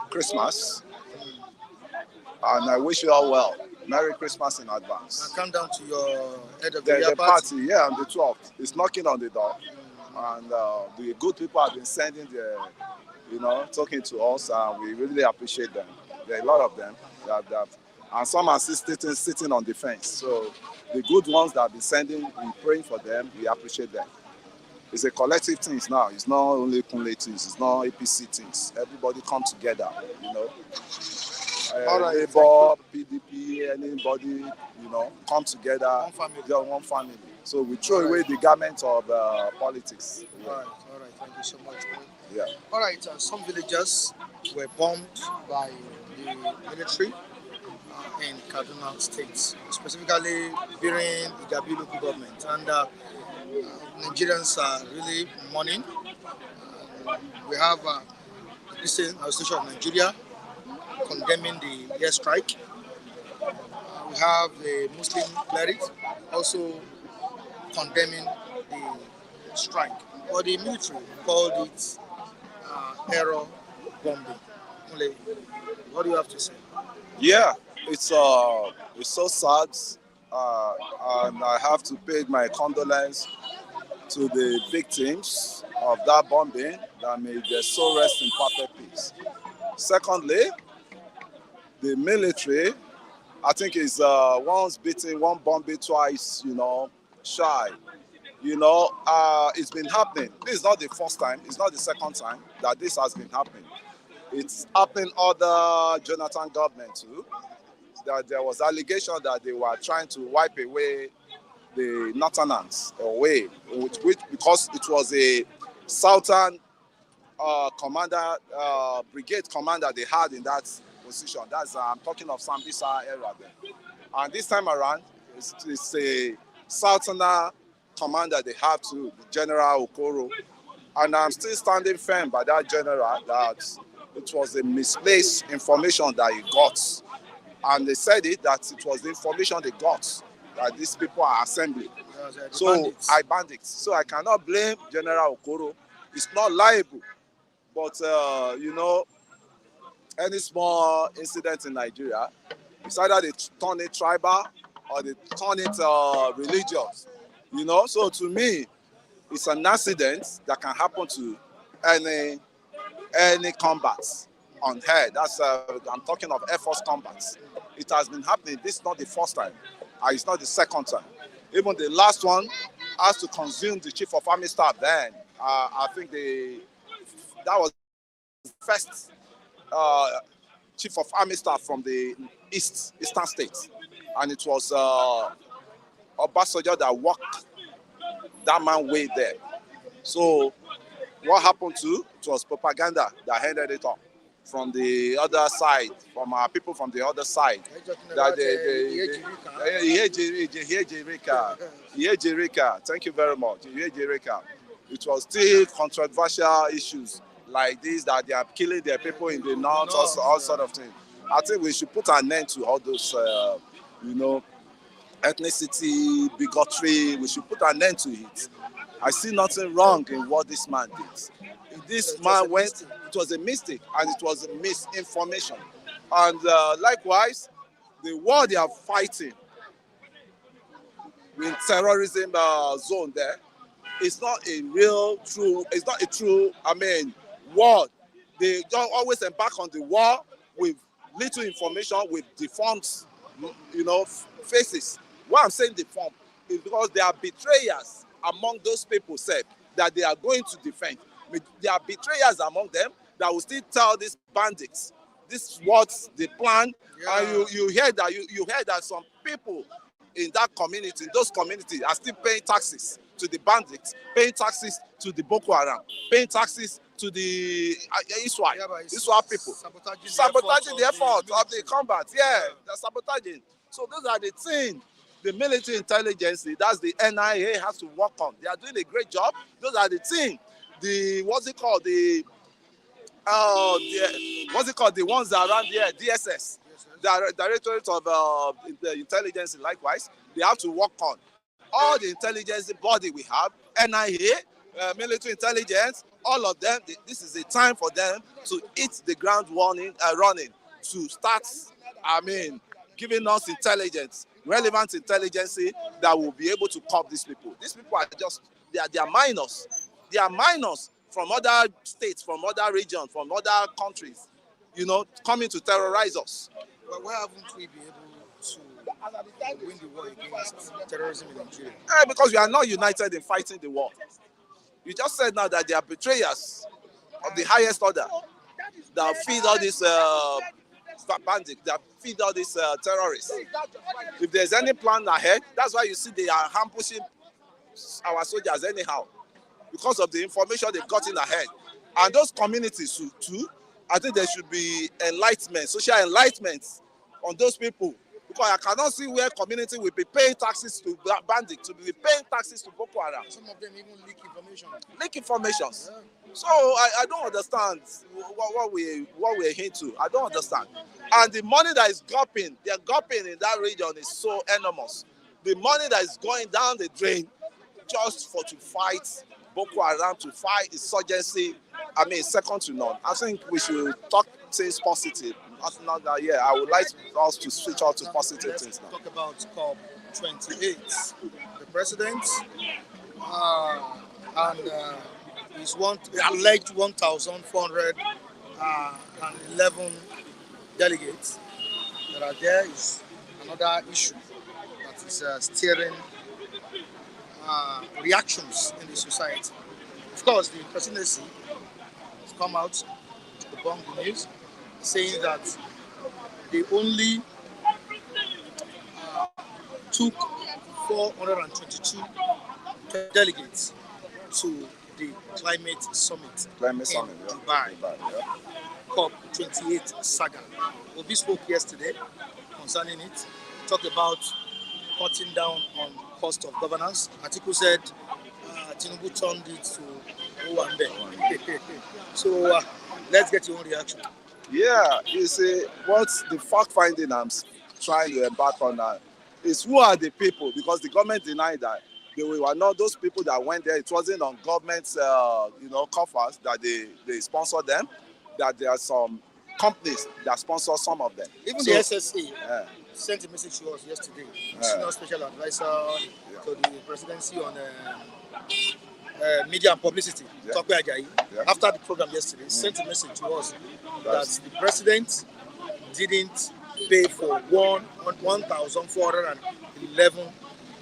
Christmas. And I wish you all well. Merry Christmas in advance. And come down to your head of the party. Yeah, on the 12th. It's knocking on the door. And the good people have been sending talking to us, and we really appreciate them. There are a lot of them. And some are still sitting on the fence. So the good ones that have been sending, we praying for them, we appreciate them. It's a collective thing now. It's not only Kunle things, it's not APC things. Everybody come together, Labour, PDP, anybody, come together. One family. Yeah, one family. So we throw away the garment of politics. All right. Thank you so much. Yeah. All right. Some villagers were bombed by the military in Kaduna State, specifically during the Gabi local government. And Nigerians are really mourning. We have the Association of Nigeria condemning the airstrike. we have the Muslim clerics also condemning the strike, but the military called it terror bombing. What do you have to say? Yeah, it's so sad, and I have to pay my condolence to the victims of that bombing. That may their soul rest in perfect peace. Secondly, the military, I think, is once beaten, one bombing, twice, shy. It's been happening. This is not the first time. It's not the second time that this has been happening. It's happening under Jonathan government too. That there was allegation that they were trying to wipe away the Northerners away, which because it was a Southern brigade commander they had in that position. That's I'm talking of Sambisa era then. And this time around, it's a Southerner commander they have to, General Okoro. And I'm still standing firm by that general that it was a misplaced information that he got. And they said that it was the information they got that these people are assembling. So bandits. So I cannot blame General Okoro. It's not liable. But, any small incident in Nigeria, it's either they turn it tribal or they turn it religious. So to me, it's an accident that can happen to any combat on air. That's I'm talking of Air Force combats. It has been happening. This is not the first time. It's not the second time. Even the last one has to consume the Chief of Army Staff. Then I think that was the first Chief of Army Staff from the Eastern states, and it was Obasanjo that walked that man way there. So what happened to it was propaganda that ended it up from the other side, from our people from the other side. That thank you very much. It was still controversial issues like this, that they are killing their people in the north, all sort of things. I think we should put an end to all those, ethnicity, bigotry. We should put an end to it. I see nothing wrong in what this man did. This man went, it was a mistake and it was a misinformation. And likewise, the war they are fighting in terrorism zone there, it's not a true, war. They don't always embark on the war with little information, with deformed, faces. Why I'm saying deformed is because there are betrayers among those people said that they are going to defend. There are betrayers among them that will still tell these bandits this is what they plan. Yeah. And you hear that some people in that community, in those communities, are still paying taxes to the bandits, paying taxes to the Boko Haram, paying taxes to the Iswa people, sabotaging the effort of the combat. Yeah, they're sabotaging. So those are the things the military intelligence, that's the NIA, has to work on. They are doing a great job. Those are the things. The ones that are around here, DSS, the Directorate of the Intelligence, likewise, they have to work on. All the intelligence body we have, NIA, military intelligence, all of them, this is a time for them to hit the ground running, to start, giving us intelligence, relevant intelligence that will be able to curb these people. These people are just, they are minors. They are minors from other states, from other regions, from other countries, coming to terrorize us. But why haven't we been able to win the war against terrorism in Nigeria? Because we are not united in fighting the war. You just said now that they are betrayers of the highest order that feed all these bandits, that feed all these terrorists. If there's any plan ahead, that's why you see they are ambushing our soldiers anyhow, because of the information they've gotten ahead. And those communities too, I think there should be enlightenment, social enlightenment on those people, because I cannot see where community will be paying taxes to bandits, to be paying taxes to Boko Haram. Some of them even leak information. Leak informations. Yeah. So I don't understand what we're into. I don't understand. And the money that is they're gulping in that region is so enormous. The money that is going down the drain just to fight Boko Haram, to fight insurgency, I mean, second to none. I think we should talk things positive. Not that, yeah, I would like us to switch out to positive things now. Talk about COP28. The president and his alleged 1,411 delegates that are there is another issue that is steering reactions in the society. Of course, the presidency has come out to debunk the news, saying that they only took 422 delegates to the climate summit in Dubai. COP28 saga. Obi spoke yesterday concerning it, talked about cutting down on cost of governance. Atiku said Tinubu turned it to Owambe. So let's get your own reaction. Yeah, you see, what's the fact finding I'm trying to embark on now is who are the people, because the government denied that they were not those people that went there. It wasn't on government's coffers that they sponsor them. That there are some companies that sponsor some of them. Even the SSA sent a message to us yesterday. Senior special advisor to the presidency on media and publicity, Tokwe Ajayi, after the program yesterday, sent a message to us that the president didn't pay for 1,411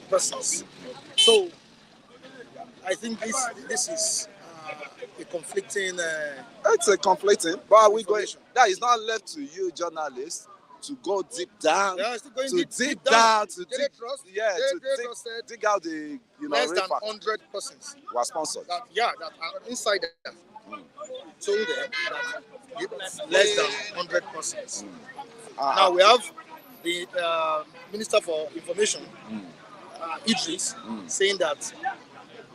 persons. So I think this is a conflicting. It's a conflicting, but we going. That is not left to you, journalists, to go deep down. Yeah, dig down, to dig out the less than 100 persons were sponsored. That are inside there. Told them that it's less than 100 persons. Now we have the Minister for Information, Idris, saying that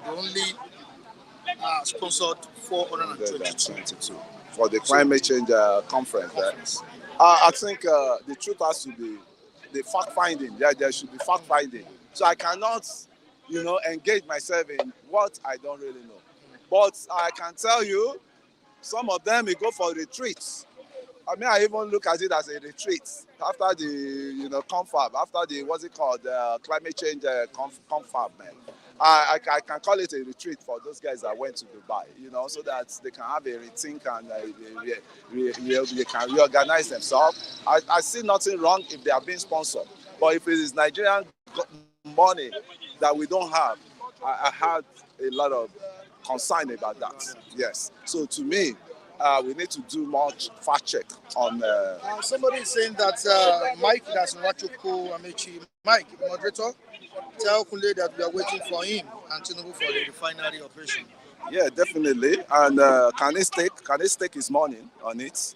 they only sponsored 422 for the climate change conference. I think the truth has to be the fact finding. There should be fact finding. So I cannot, engage myself in what I don't really know. But I can tell you, some of them will go for retreats. I mean, I even look at it as a retreat after the confab, after the climate change confab, man. I can call it a retreat for those guys that went to Dubai, so that they can have a rethink and they can reorganize themselves. I see nothing wrong if they are being sponsored. But if it is Nigerian money that we don't have, I had a lot of concern about that. Yes. So to me, we need to do much fact check on. Somebody is saying that Mike, that's Nwachukwu Amechi, Mike, the moderator, tell Kunle that we are waiting for him and Tinubu for the refinery operation. Yeah, definitely. And can he stake his money on it?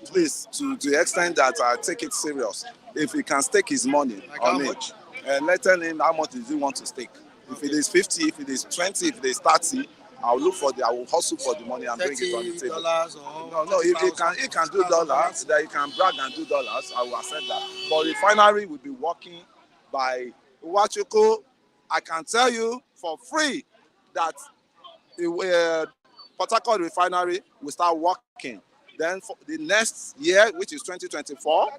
Please, to the extent that I take it serious. If he can stake his money on it, and let him how much does he want to stake. If it is 50, if it is 20, if it is 30, I will hustle for the money and bring it on the table. No, if he can do dollars, that he can brag and do dollars, I will accept that. But refinery will be working by Nwachukwu. I can tell you for free that Port Harcourt refinery will start working. Then for the next year, which is 2024,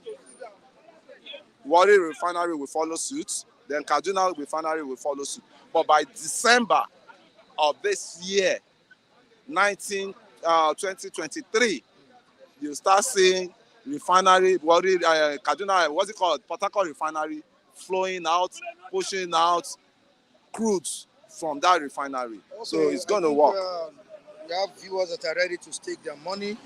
Warri refinery will follow suit. Then Kaduna refinery will follow suit. But by December of this year, 2023, you start seeing refinery, Kaduna, Port Harcourt refinery flowing out, pushing out crudes from that refinery. Okay, so it's going to work. We have viewers that are ready to stake their money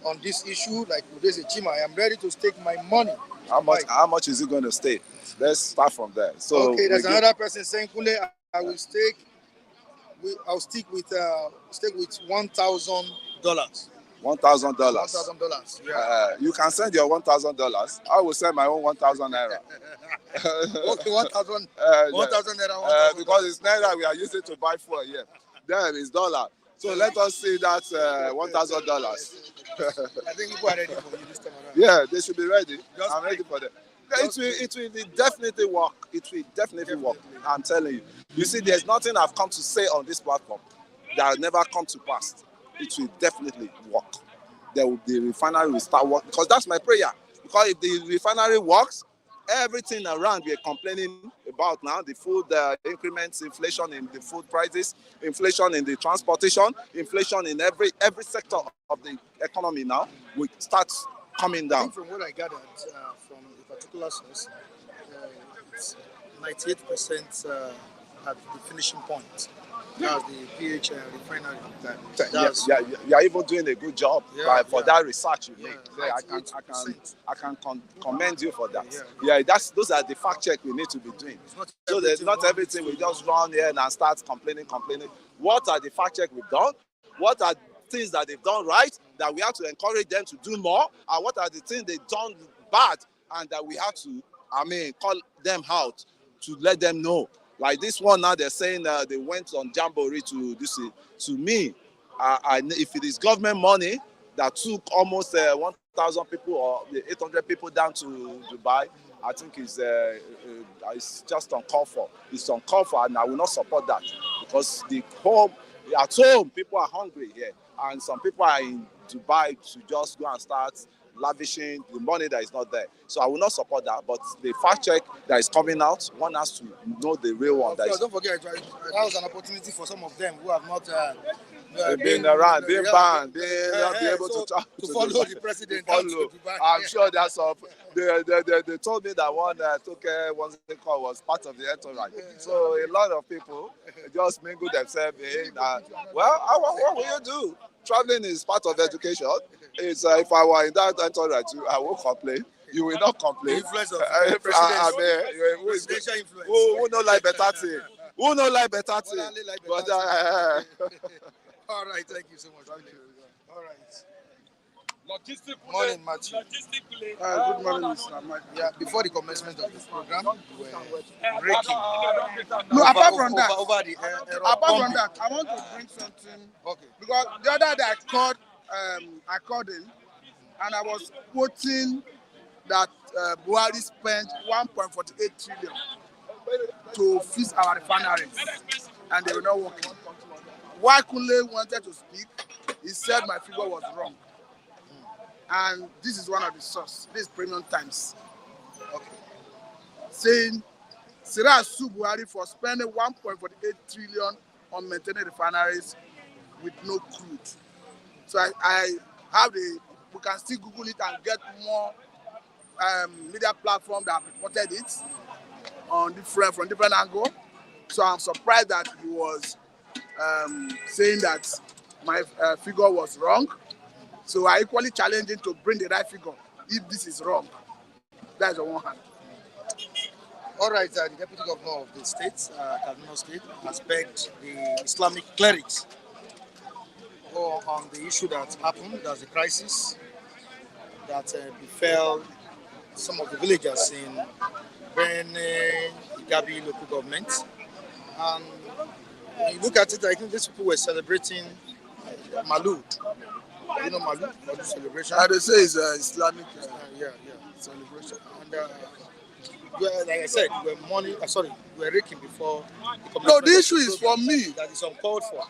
on this issue. Like Udeze Chima, I am ready to stake my money. How much is it going to stake? Let's start from there. So okay, there's another person saying, Kule, I'll stick with $1,000. $1,000. $1,000. Yeah. You can send your $1,000. I will send my own 1,000 naira. Okay, 1,000 naira. Because it's naira we are using to buy fuel here. Then it's dollar. So let us see that $1,000. I think people are ready for you this time around. Yeah, they should be ready. I'm ready for them. It will definitely work. It will definitely work. I'm telling you. You see, there's nothing I've come to say on this platform that will never come to pass. It will definitely work. The refinery will start working, because that's my prayer. Because if the refinery works, everything around we're complaining about now, the food increments, inflation in the food prices, inflation in the transportation, inflation in every sector of the economy now will start coming down. I think from what I gathered from a particular source, it's 98% at the finishing point. That's the PH refinery. You are even doing a good job for that research you made. I can commend you for that. Those are the fact check we need to be doing. So there's not everything we just run here and start complaining. What are the fact check we've done? What are things that they've done right that we have to encourage them to do more? And what are the things they've done bad and that we have to, call them out to let them know? Like this one now, they're saying they went on Jamboree to this. To me, if it is government money that took almost 1,000 people or 800 people down to Dubai, I think it's just uncalled for. It's uncalled for, and I will not support that, because at home people are hungry here, and some people are in Dubai to just go and start lavishing the money that is not there. So I will not support that. But the fact check that is coming out, one has to know the real one. Don't forget, that was an opportunity for some of them who have not been around, being banned, not be able to follow the president. I'm sure that's all. They told me that one was part of the entourage. So a lot of people just mingle themselves in. What will you do? Traveling is part of education. It's if I were in that entourage, I won't complain. You will not complain. The influence of presidential influence. Who no like better thing? Who no like better thing? But all right, thank you so much. Thank you. All right. Morning, Matthew. Good morning, Mr. Matthew. Yeah, before the commencement of this program, we were breaking. No, apart from that, I want to bring something. Okay. Because the other day I called him, and I was quoting that Buhari spent 1.48 trillion to fix our refineries, and they were not working. Why Kunle wanted to speak, he said my figure was wrong. And this is one of the sources. This is Premium Times. Okay. Saying Sira Su Buhari for spending 1.48 trillion on maintaining refineries with no crude. So I have we can still Google it and get more media platforms that have reported it from different angles. So I'm surprised that he was saying that my figure was wrong. So I equally challenge him to bring the right figure if this is wrong. That is on one hand. All right, the Deputy Governor of the state, Kaduna State, has begged the Islamic clerics on the issue that happened, that's the crisis that befell some of the villagers in Bene Gabi local government. And when you look at it, I think these people were celebrating Maulud. You know Maulud celebration? They say it's Islamic celebration. And like I said, we're raking before the No, the issue is for me. That is uncalled for.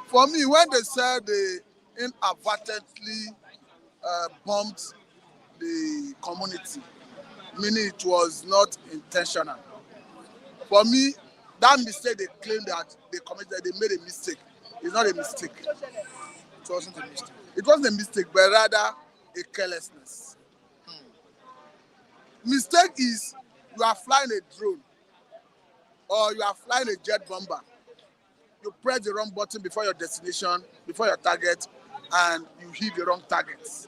For me, when they said they inadvertently bombed the community, meaning it was not intentional. For me, that mistake they claim that they committed, they made a mistake. It's not a mistake. It wasn't a mistake. It wasn't a mistake, but rather a carelessness. Mistake is you are flying a drone or you are flying a jet bomber. You press the wrong button before your destination, before your target, and you hit the wrong targets.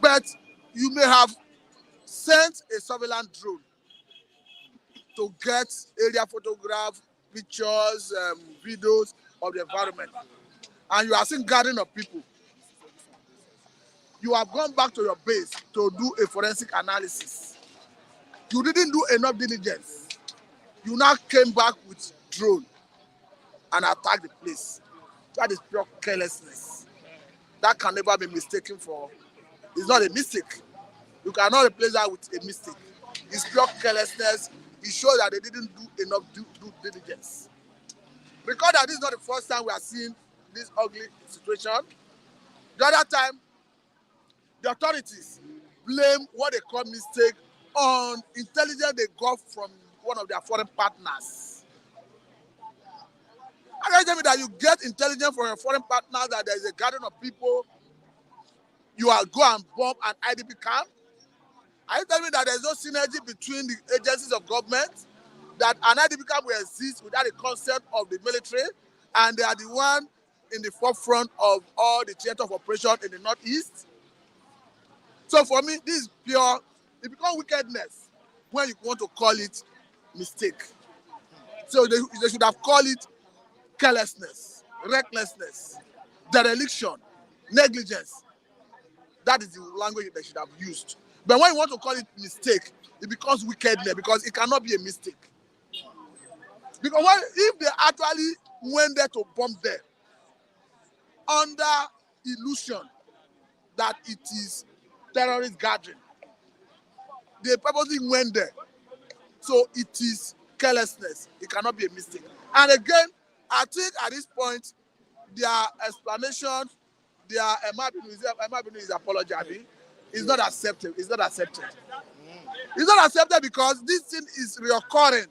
But you may have sent a surveillance drone to get area photograph, pictures, videos of the environment. And you are seeing gathering of people. you have gone back to your base to do a forensic analysis. You didn't do enough diligence. You now came back with drone and attacked the place. That is pure carelessness. That can never be mistaken for. It's not a mistake. You cannot replace that with a mistake. It's pure carelessness. It shows that they didn't do enough due diligence. Because that this is not the first time we are seeing this ugly situation. The other time, the authorities blame what they call mistake on intelligence they got from one of their foreign partners. Are you telling me that you get intelligence from a foreign partner that there is a gathering of people, you are go and bomb an IDP camp? Are you telling me that there is no synergy between the agencies of government, that an IDP camp will exist without the consent of the military, and they are the one in the forefront of all the theater of operation in the Northeast? So for me, this is pure, it becomes wickedness when you want to call it mistake. So they should have called it carelessness, recklessness, dereliction, negligence. That is the language they should have used. But when you want to call it mistake, it becomes wickedness because it cannot be a mistake. Because if they actually went there to bomb them under illusion that it is terrorist gathering, they purposely went there. So it is carelessness. It cannot be a mistake. And again, I think at this point, their explanation, their Emabinu apology is not accepted. It's not accepted. It's not accepted because this thing is reoccurring.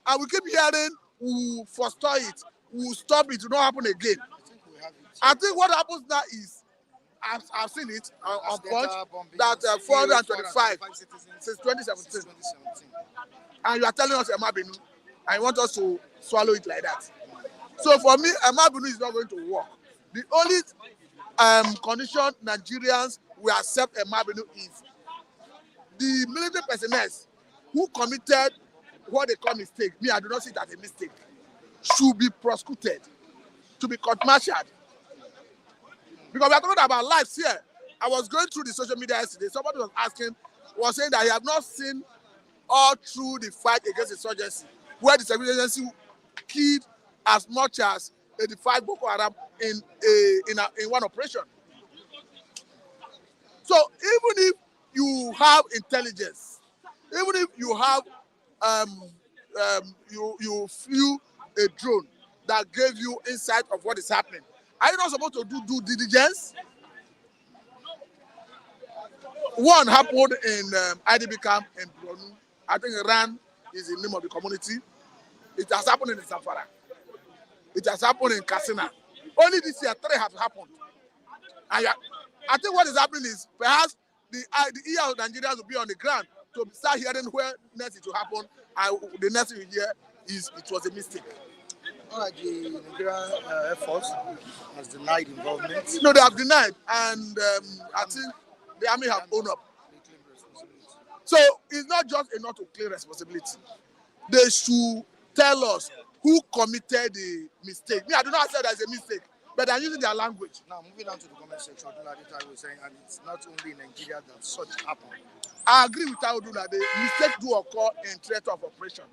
And we keep hearing, we'll forestall it, we'll stop it, it will not happen again. I think what happens now is, I've seen it on Punch, that 425 since 2017. And you are telling us Emabinu, and you want us to swallow it like that. So for me, Emabinu is not going to work. The only condition Nigerians will accept Emabinu is the military personnel who committed what they call mistake. Me, I do not see it as a mistake. Should be prosecuted, to be court-martialed. Because we are talking about lives here. I was going through the social media yesterday. Somebody was saying that he have not seen all through the fight against insurgency, where the security agency killed as much as 85 Boko Haram in one operation. So even if you have intelligence, even if you have you flew a drone that gave you insight of what is happening, are you not supposed to do due diligence? One happened in IDB camp in Bronu. I think Ran is the name of the community. It has happened in Zamfara. It has happened in Katsina. Only this year, 3 have happened. And I think what is happening is perhaps the ear of Nigerians will be on the ground to start hearing where next it will happen, and the next thing you hear is it was a mistake. The Nigerian Air Force has denied involvement. No, they have denied, and I think the army have owned up. So it's not just enough to claim responsibility. They should tell us who committed the mistake. Me, I do not say there's a mistake, but I'm using their language. Now, moving on to the comment section, I was saying, and it's not only in Nigeria that such happen. I agree with Taudu that the mistake do occur in theater of operation,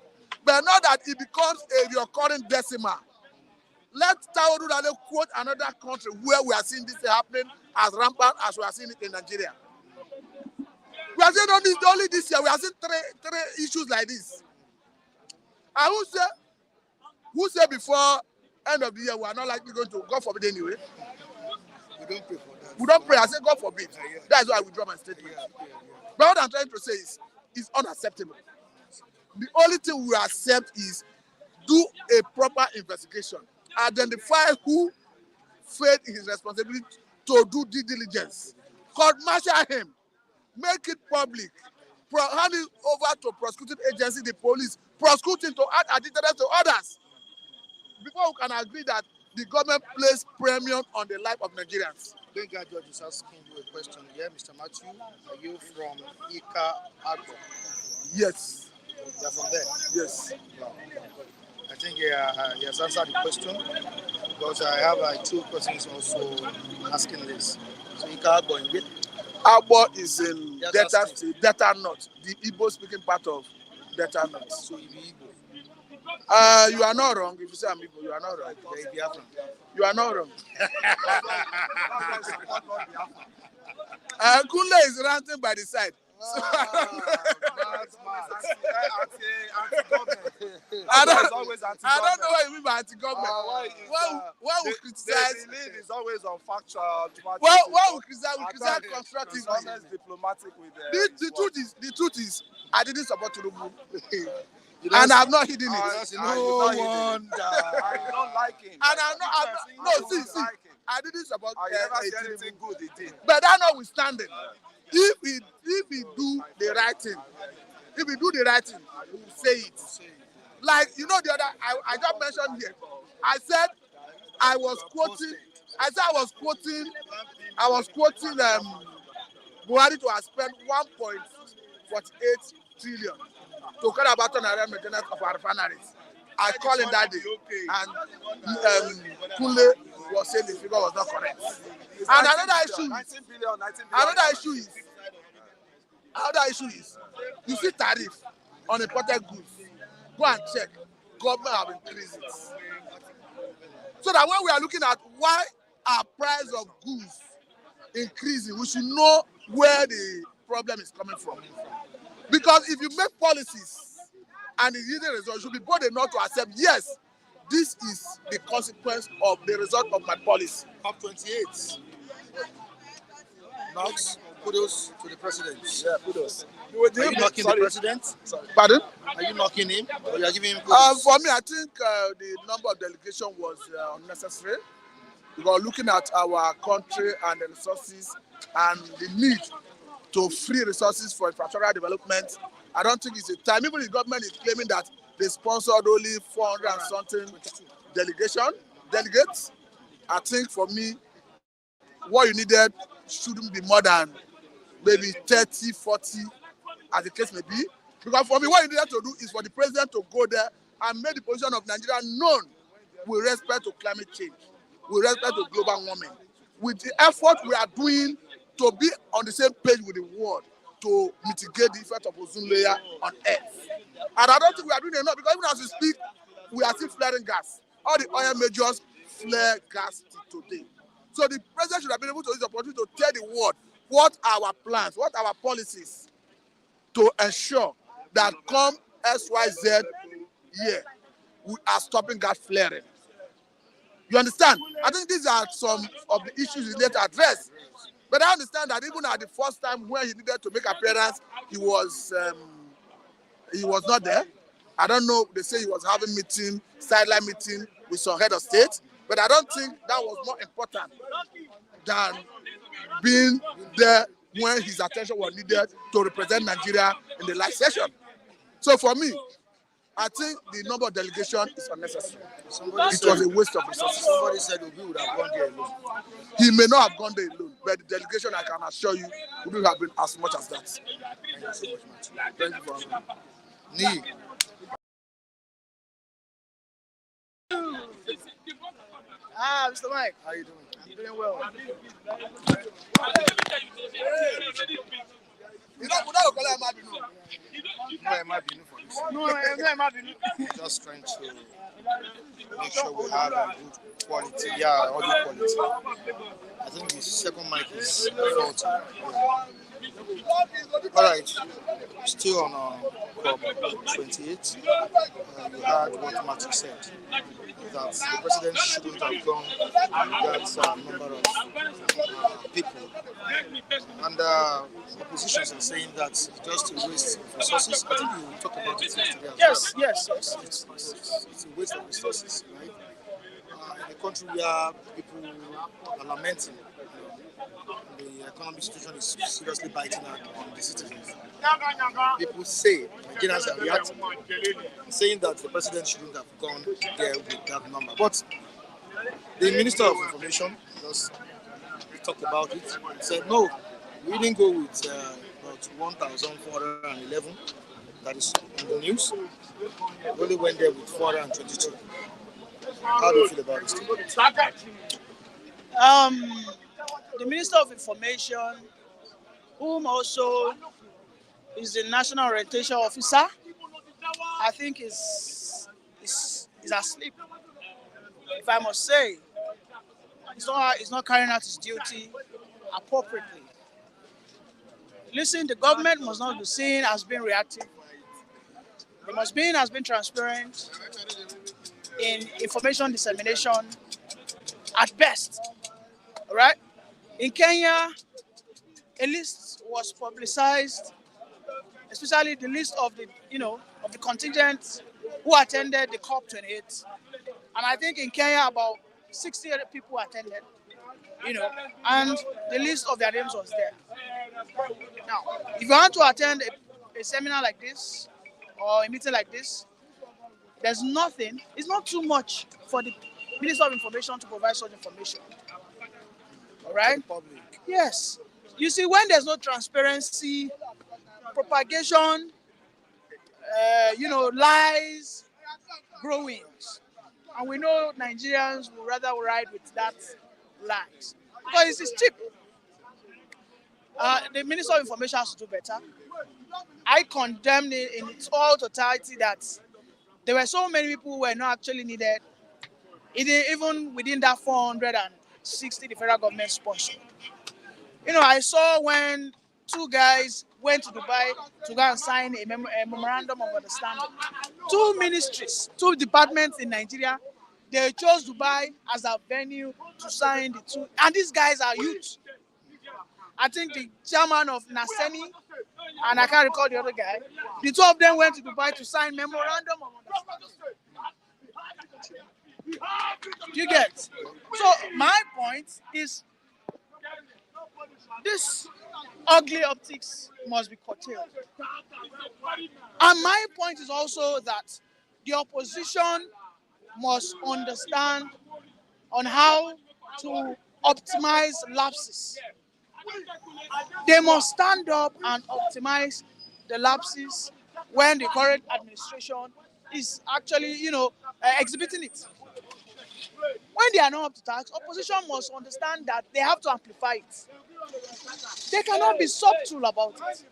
but not that it becomes a recurring decimal. Let Taudu that quote another country where we are seeing this happening as rampant as we are seeing it in Nigeria. We are seeing only this year, we are seeing three issues like this. And who say before end of the year we are not likely going to, God forbid anyway. We don't pray for that. We don't pray. I say God forbid. That's why I withdraw my statement. But what I'm trying to say is unacceptable. The only thing we accept is do a proper investigation. Identify who failed in his responsibility to do due diligence. Court-martial him. Make it public. Hand it over to prosecuting agency, the police. Prosecute him to add a deterrent to others. Before we can agree that the government places premium on the life of Nigerians. Benga George is asking you a question here, Mr. Matthew. Are you from Ika Agro? Yes. You're from there? Yes. I think he has answered the question. because I have 2 persons also asking this. So you can't go in it. Abo is in Delta North, the Igbo-speaking part of Delta North. So you be Igbo. You are not wrong. If you say I'm Igbo, you are not wrong. You are not wrong. Kunle is ranting by the side. I don't know what you mean by anti-government. Why we criticize? The belief is always on factual. Why we criticize constructively? Honest, diplomatic with the truth is, I didn't support Tinubu, and I'm not hidden it. No wonder. I don't like him. And I'm not. See. I didn't support anything good he did. But that notwithstanding, if he do the right thing, we will say it. Like the other, I just mentioned here. I said I was quoting Buhari to have spent 1.48 trillion to care about the maintenance of our refineries. I called him that day, and Kunle was saying the figure was not correct. And another issue is, you see tariff on imported goods. Go and check. Government have increased it. So that when we are looking at why our price of goods increasing, we should know where the problem is coming from. Because if you make policies and the result, you should be bold enough to accept, yes, this is the consequence of the result of my policy. Up 28. Knocks, kudos to the president. Yeah, kudos. Are you knocking the president? Pardon? Are you knocking him or you are giving him kudos? For me, I think the number of delegation was unnecessary. Because looking at our country and the resources and the need to free resources for infrastructural development, I don't think it's a time. Even the government is claiming that they sponsored only 400 and something delegates. I think for me, what you needed shouldn't be more than maybe 30, 40, as the case may be. Because for me, what you needed to do is for the president to go there and make the position of Nigeria known with respect to climate change, with respect to global warming, with the effort we are doing to be on the same page with the world to mitigate the effect of ozone layer on Earth. And I don't think we are doing enough, because even as we speak, we are still flaring gas. All the oil majors flare gas today. So the president should have been able to use the opportunity to tell the world what our plans, what our policies to ensure that come XYZ year, we are stopping gas flaring. You understand? I think these are some of the issues he need to address. But I understand that even at the first time when he needed to make appearance, he was not there. I don't know, they say he was having sideline meeting with some head of state, but I don't think that was more important than being there when his attention was needed to represent Nigeria in the last session. So for me, I think the number of delegation is unnecessary. It was a waste of resources. Somebody said Obi would have gone there alone. He may not have gone there alone, but the delegation, I can assure you, would have been as much as that. Thank you so much. Thank you for having me. Nee. Mr. Mike, how are you doing? I'm doing well. Just trying to make sure we have a good quality. Yeah, audio quality. I think the second mic is faulty. All right, still on COP 28. You heard what Matthew said, that the president shouldn't have gone that number of people. And oppositions are saying that it's just a waste of resources. I think we talked about it yesterday as well. Yes. It's a waste of resources, right? In a country where people are lamenting, the economic situation is seriously biting on the citizens. People say, Nigerians are reacting, saying that the president shouldn't have gone there with that number. But the Minister of Information just talked about it and said, no, we didn't go with about 1,411. That is in the news. We only went there with 422. How do you feel about this? The Minister of Information, whom also is the National Orientation Officer, I think is asleep. If I must say, he's not carrying out his duty appropriately. Listen, the government must not be seen as being reactive. They must be seen as being transparent in information dissemination at best. All right? In Kenya, a list was publicized, especially the list of the contingent who attended the COP28. And I think in Kenya about 60 people attended, and the list of their names was there. Now, if you want to attend a seminar like this or a meeting like this, there's nothing, it's not too much for the Minister of Information to provide such information. All right? Yes. You see, when there's no transparency, propagation, lies, growing. And we know Nigerians will rather ride with that lies. Because it's cheap. The Minister of Information has to do better. I condemn it in its all totality that there were so many people who were not actually needed, even within that 460 the federal government sponsored. I saw when two guys went to Dubai to go and sign a memorandum of understanding. Two ministries, two departments in Nigeria, they chose Dubai as a venue to sign the two. And these guys are youth. I think the chairman of Naseni, and I can't recall the other guy, the two of them went to Dubai to sign memorandum of understanding. You get? So my point is, this ugly optics must be curtailed. And my point is also that the opposition must understand on how to optimize lapses. They must stand up and optimize the lapses when the current administration is actually, exhibiting it. When they are not up to task, opposition must understand that they have to amplify it. They cannot be subtle about it.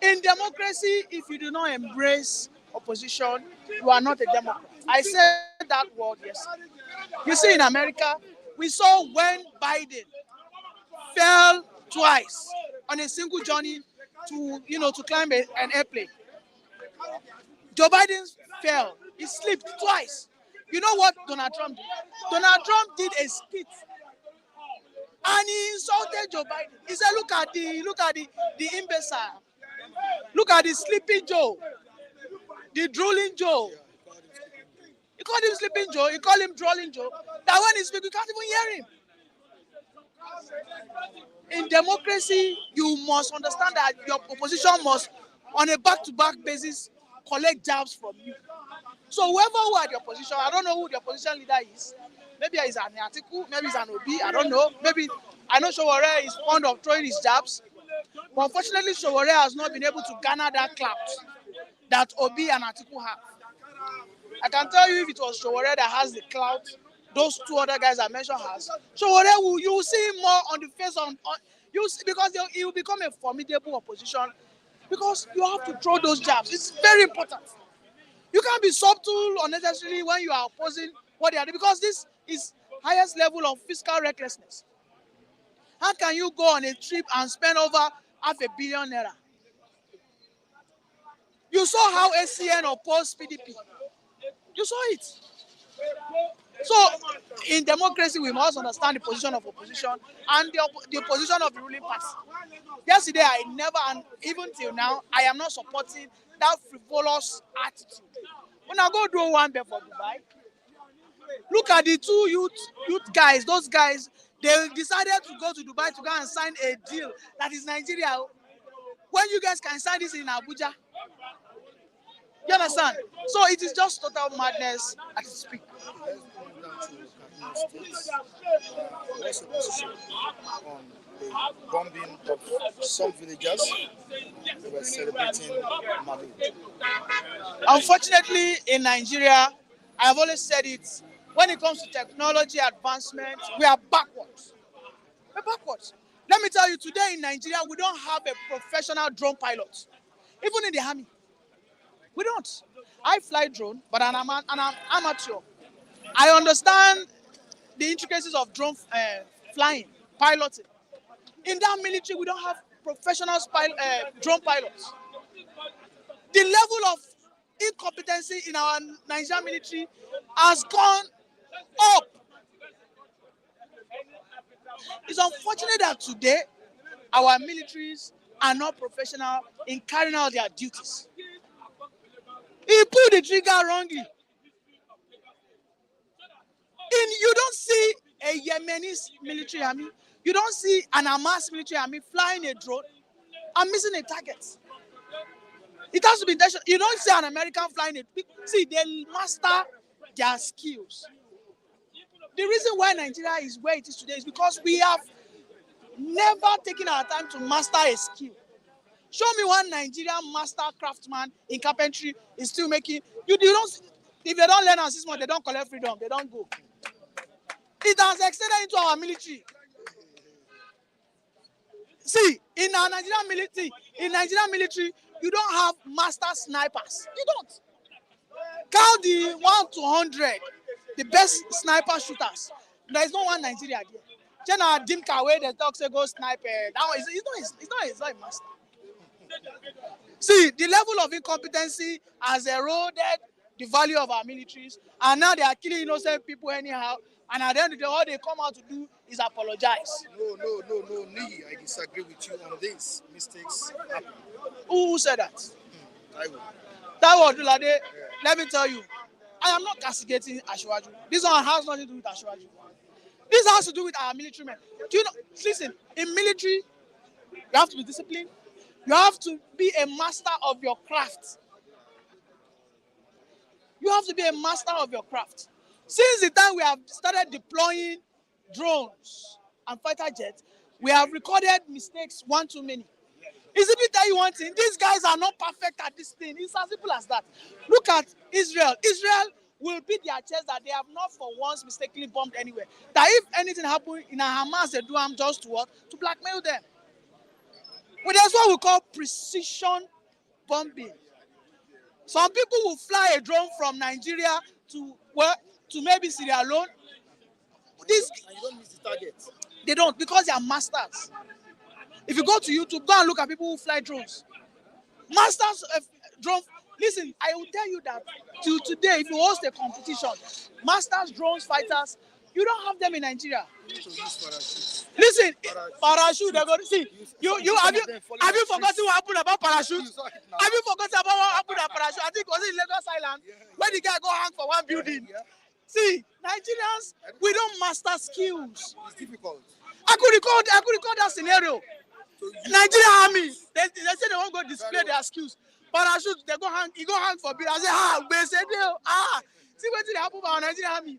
In democracy, if you do not embrace opposition, you are not a Democrat. I said that word yesterday. You see, in America, we saw when Biden fell twice on a single journey to climb an airplane. Joe Biden fell. He slipped twice. You know what Donald Trump did? Donald Trump did a skit, and he insulted Joe Biden. He said, "Look at the imbecile. Look at the sleeping Joe, the drooling Joe." He called him sleeping Joe. He called him drooling Joe. That when he speaks, you can't even hear him. In democracy, you must understand that your opposition must, on a back-to-back basis, collect jabs from you. So whoever who are the opposition, I don't know who the opposition leader is. Maybe he's an Atiku, maybe he's an Obi, I don't know. Maybe, I know Sowore is fond of throwing his jabs. But unfortunately, Sowore has not been able to garner that clout that Obi and Atiku have. I can tell you, if it was Sowore that has the clout those two other guys I mentioned has, Sowore you will see him more on the face you see, because he will become a formidable opposition, because you have to throw those jabs. It's very important. You can't be subtle unnecessarily when you are opposing what they are doing, because this is highest level of fiscal recklessness. How can you go on a trip and spend over $500 million? You saw how ACN opposed PDP. You saw it. So, in democracy, we must understand the position of opposition and the position of the ruling party. Yesterday, I never, and even till now, I am not supporting that frivolous attitude. When I go do one bit for Dubai, look at the two youth guys. Those guys, they decided to go to Dubai to go and sign a deal that is Nigeria. When you guys can sign this in Abuja, you understand? So it is just total madness at its peak. What's your position on the bombing of some villagers who were celebrating Mali? Unfortunately, in Nigeria, I have always said it. When it comes to technology advancement, we are backwards. We're backwards. Let me tell you, today in Nigeria, we don't have a professional drone pilot. Even in the army, we don't. I fly drone, but I'm an amateur. I understand the intricacies of drone flying, piloting. In that military, we don't have professional drone pilots. The level of incompetency in our Nigerian military has gone up. It's unfortunate that today our militaries are not professional in carrying out their duties. He pulled the trigger wrongly. You don't see a Yemenis military army, you don't see an Hamas military army flying a drone and missing a target. It has to be intentional. You don't see an American flying it. See, they master their skills. The reason why Nigeria is where it is today is because we have never taken our time to master a skill. Show me one Nigerian master craftsman in carpentry is still making. You don't. If they don't learn on 6 months, they don't collect freedom. They don't go. It has extended into our military. See, in our Nigerian military, you don't have master snipers. You don't. Count the 1 to 100, the best sniper shooters. There is no one Nigeria there. General Dimka, where the talk say go sniper. That one it's not a master. See, the level of incompetency has eroded the value of our militaries, and now they are killing innocent people anyhow. And at the end of the day, all they come out to do is apologize. No, Lee, I disagree with you on this. Mistakes happen. Who said that? Taiwo. Dulade, let me tell you, I am not castigating Ashwaju. This one has nothing to do with Ashwaju. This has to do with our military men. Do you know? Listen, in military, you have to be disciplined. You have to be a master of your craft. You have to be a master of your craft. Since the time we have started deploying drones and fighter jets, we have recorded mistakes one too many. Is it me tell you one thing? These guys are not perfect at this thing. It's as simple as that. Look at Israel. Israel will beat their chest that they have not for once mistakenly bombed anywhere. That if anything happens in a Hamas, they do them just to what? To blackmail them. Well, that's what we call precision bombing. Some people will fly a drone from Nigeria to maybe Sierra Leone. And you don't miss the target. They don't, because they are masters. If you go to YouTube, go and look at people who fly drones. Masters of drone. Listen, I will tell you that till today, if you host a competition, masters, drones, fighters, you don't have them in Nigeria. Listen, parachute. They're going to see. Have you forgotten what happened about parachute? Have you forgotten about what happened about parachute? I think it was in Lagos Island where the guy go hang for one building. See, Nigerians, we don't master skills. It's difficult. I could record that scenario. Nigerian army, they say they won't go display their skills. Parachute, they go hang, he go hang for bill. I say, see what did happen about Nigerian army?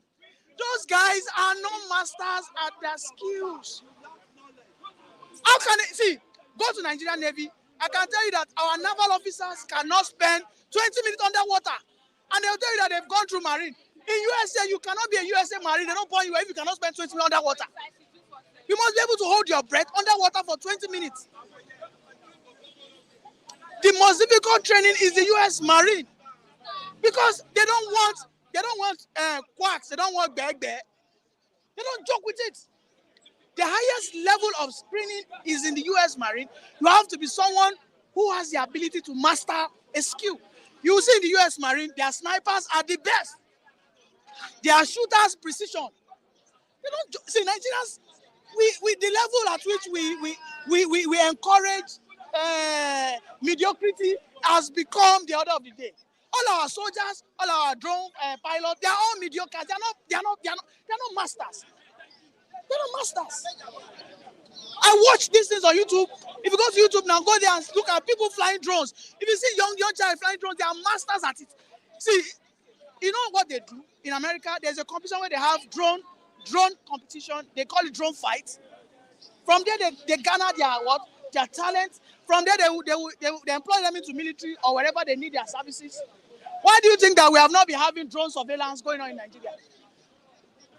Those guys are not masters at their skills. How can they see? Go to Nigerian Navy. I can tell you that our naval officers cannot spend 20 minutes underwater, and they'll tell you that they've gone through marine. In USA, you cannot be a USA Marine. They don't point you if you cannot spend 20 minutes underwater. You must be able to hold your breath underwater for 20 minutes. The most difficult training is the US Marine, because they don't want quacks. They don't want bag. They don't joke with it. The highest level of screening is in the US Marine. You have to be someone who has the ability to master a skill. You see in the US Marine, their snipers are the best. Their shooters precision. They don't see Nigerians. We the level at which we encourage mediocrity has become the order of the day. All our soldiers, all our drone pilots, they are all mediocre. They are not masters. They're not masters. I watch these things on YouTube. If you go to YouTube now, go there and look at people flying drones. If you see young child flying drones, they are masters at it. See, you know what they do in America? There's a competition where they have drone competition. They call it drone fight. From there, they garner their talent. From there, they employ them into military or wherever they need their services. Why do you think that we have not been having drone surveillance going on in Nigeria?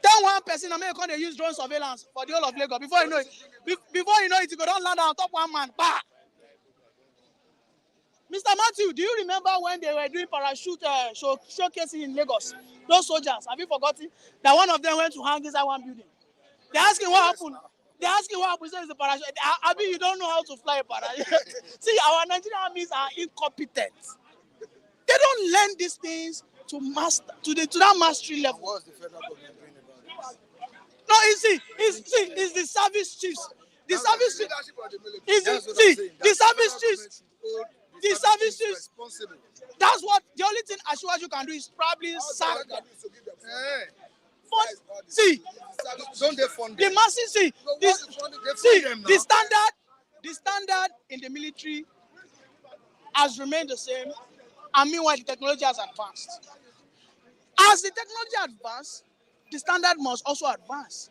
Tell one person America they use drone surveillance for the whole of Lagos. Before you know it, you go down land on top one man. Bah! Mr. Matthew, do you remember when they were doing parachute showcasing in Lagos? Those soldiers, have you forgotten that one of them went to hang inside one building? They're asking what happened. They're asking what happened. It's a parachute. I mean, you don't know how to fly a parachute. See, our Nigerian armies are incompetent. They don't learn these things to master to that mastery level. What's the federal government doing about this? No, you see, it's the service chiefs. The service chiefs. The service chiefs. The service chiefs. That's what the only thing Ashwaju can do is probably sack them. See, don't they fund the them? masses see. The standard in the military has remained the same, and meanwhile the technology has advanced. As the technology advances, the standard must also advance.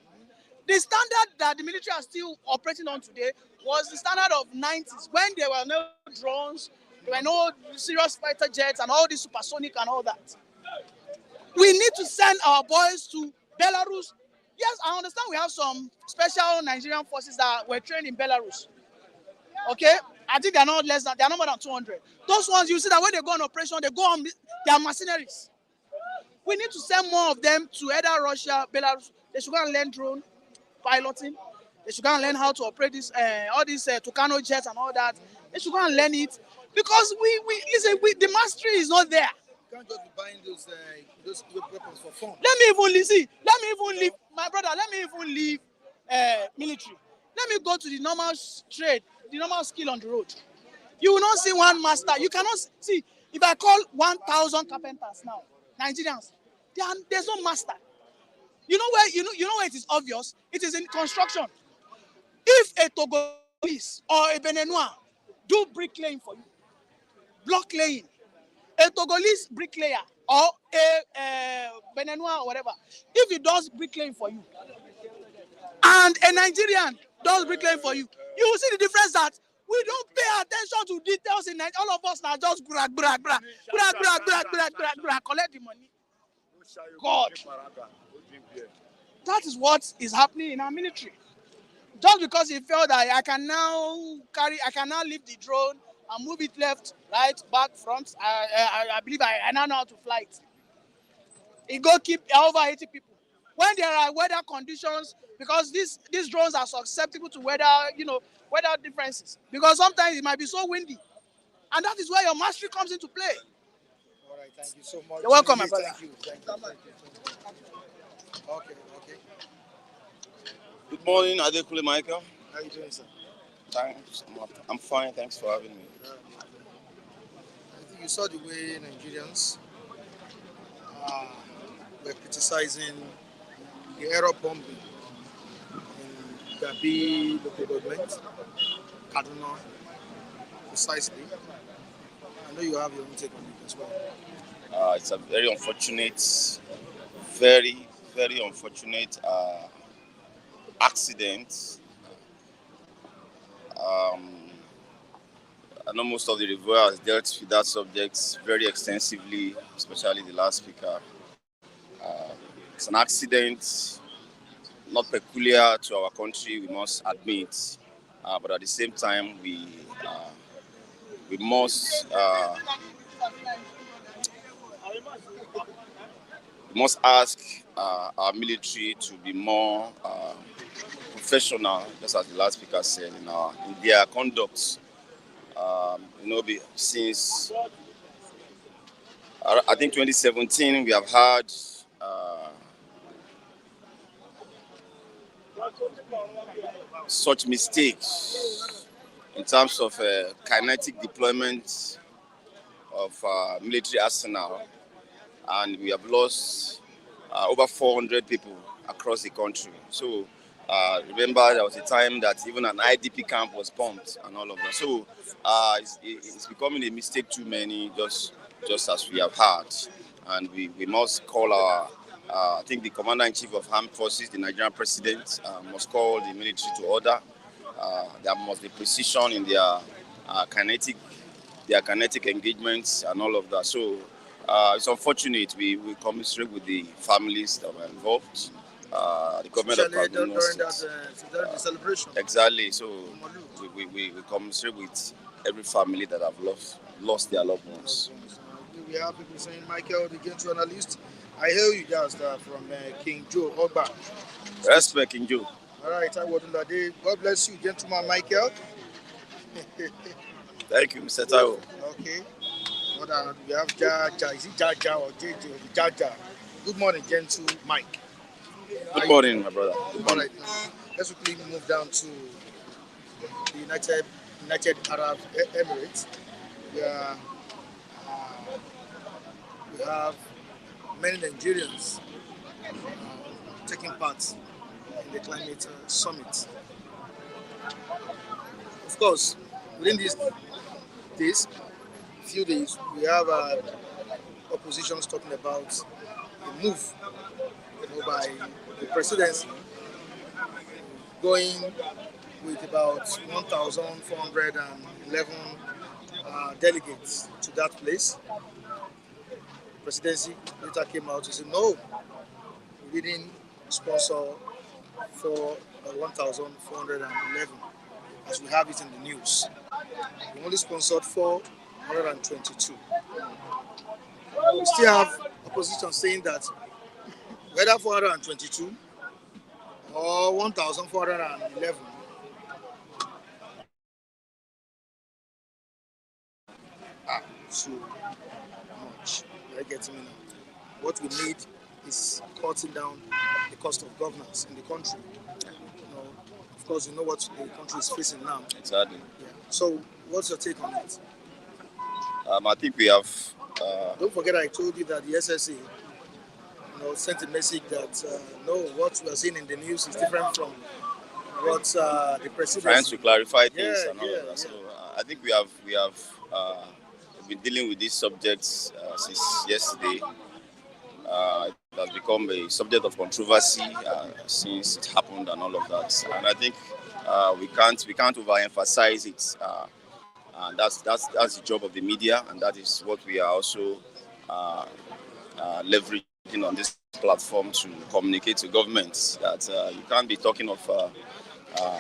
The standard that the military are still operating on today was the standard of 90s, when there were no drones, there were no serious fighter jets and all this supersonic and all that. We need to send our boys to Belarus. Yes, I understand we have some special Nigerian forces that were trained in Belarus. Okay? I think they are not more than 200. Those ones, you see that when they go on operation, they are mercenaries. We need to send more of them to either Russia, Belarus. They should go and learn drone piloting. They should go and learn how to operate this, all these Tucano jets and all that. They should go and learn it because the mastery is not there. You can't just be buying those weapons for fun. Let me even leave, my brother. Let me even leave military. Let me go to the normal trade, the normal skill on the road. You will not see one master. You cannot see. If I call 1,000 carpenters now, Nigerians, there's no master. You know where it is obvious? It is in construction. If a Togolese or a Benenois do bricklaying for you, block laying, a Togolese bricklayer or a Benenois or whatever, if he does bricklaying for you, and a Nigerian does bricklaying for you, you will see the difference that we don't pay attention to details in Nigeria. All of us now just collect the money. God. That is what is happening in our military. Just because he felt that I can now leave the drone and move it left, right, back, front. I believe I now know how to fly it. It go keep over 80 people. When there are weather conditions, because these drones are susceptible to weather differences. Because sometimes it might be so windy. And that is where your mastery comes into play. All right, thank you so much. You're welcome, my brother. Thank you. Okay. Good morning, Adekule Michael. How are you doing, sir? Thanks. I'm fine. Thanks for having me. I think you saw the way Nigerians were criticizing the aero bombing in Gabi local government, Kaduna, precisely. I know you have your own take on it as well. It's a very unfortunate, very, very unfortunate accident. I know most of the reviewer has dealt with that subject very extensively, especially the last speaker. It's an accident not peculiar to our country, we must admit, but at the same time, we must ask our military to be more professional, just as the last speaker said, in their conduct. Since I think 2017, we have had such mistakes in terms of kinetic deployment of military arsenal, and we have lost over 400 people across the country. So remember, there was a time that even an IDP camp was bombed and all of that. So it's becoming a mistake too many, just as we have had. And we must call I think the Commander-in-Chief of Armed Forces, the Nigerian President, must call the military to order. There must be precision in their kinetic engagements and all of that. So It's unfortunate. We commiserate with the families that were involved. The government of Especially Kaduna during the celebration. Exactly. So we commiserate with every family that have lost their loved ones. We have people saying, Michael, the game journalist. I hail you guys from King Joe Ogba. Respect, King Joe. All right, God bless you, gentleman Michael. Thank you, Mr. Taiwo. Okay. We have Jaja. Is it Jaja or JJ? Jaja. Good morning, gentle Mike. Good morning, my brother. Good morning. All right, let's quickly move down to the United Arab Emirates. We have many Nigerians taking part in the climate summit. Of course, within these few days, we have oppositions talking about the move by the presidency going with about 1,411 delegates to that place. The presidency later came out and said, no, we didn't sponsor for 1,411 as we have it in the news. We only sponsored 422. We still have opposition saying that whether 422 or 1,411 are too much. You're getting me now? What we need is cutting down the cost of governance in the country. Of course, you know what the country is facing now. Exactly. Yeah. So, what's your take on it? I think we have. Don't forget, I told you that the SSA, sent a message that no, what we are seeing in the news is different from what the president. Trying to clarify things and all of that. So I think we have been dealing with these subjects since yesterday. It has become a subject of controversy since it happened and all of that. And I think we can't overemphasize it. And that's the job of the media, and that is what we are also leveraging on this platform to communicate to governments that you can't be talking of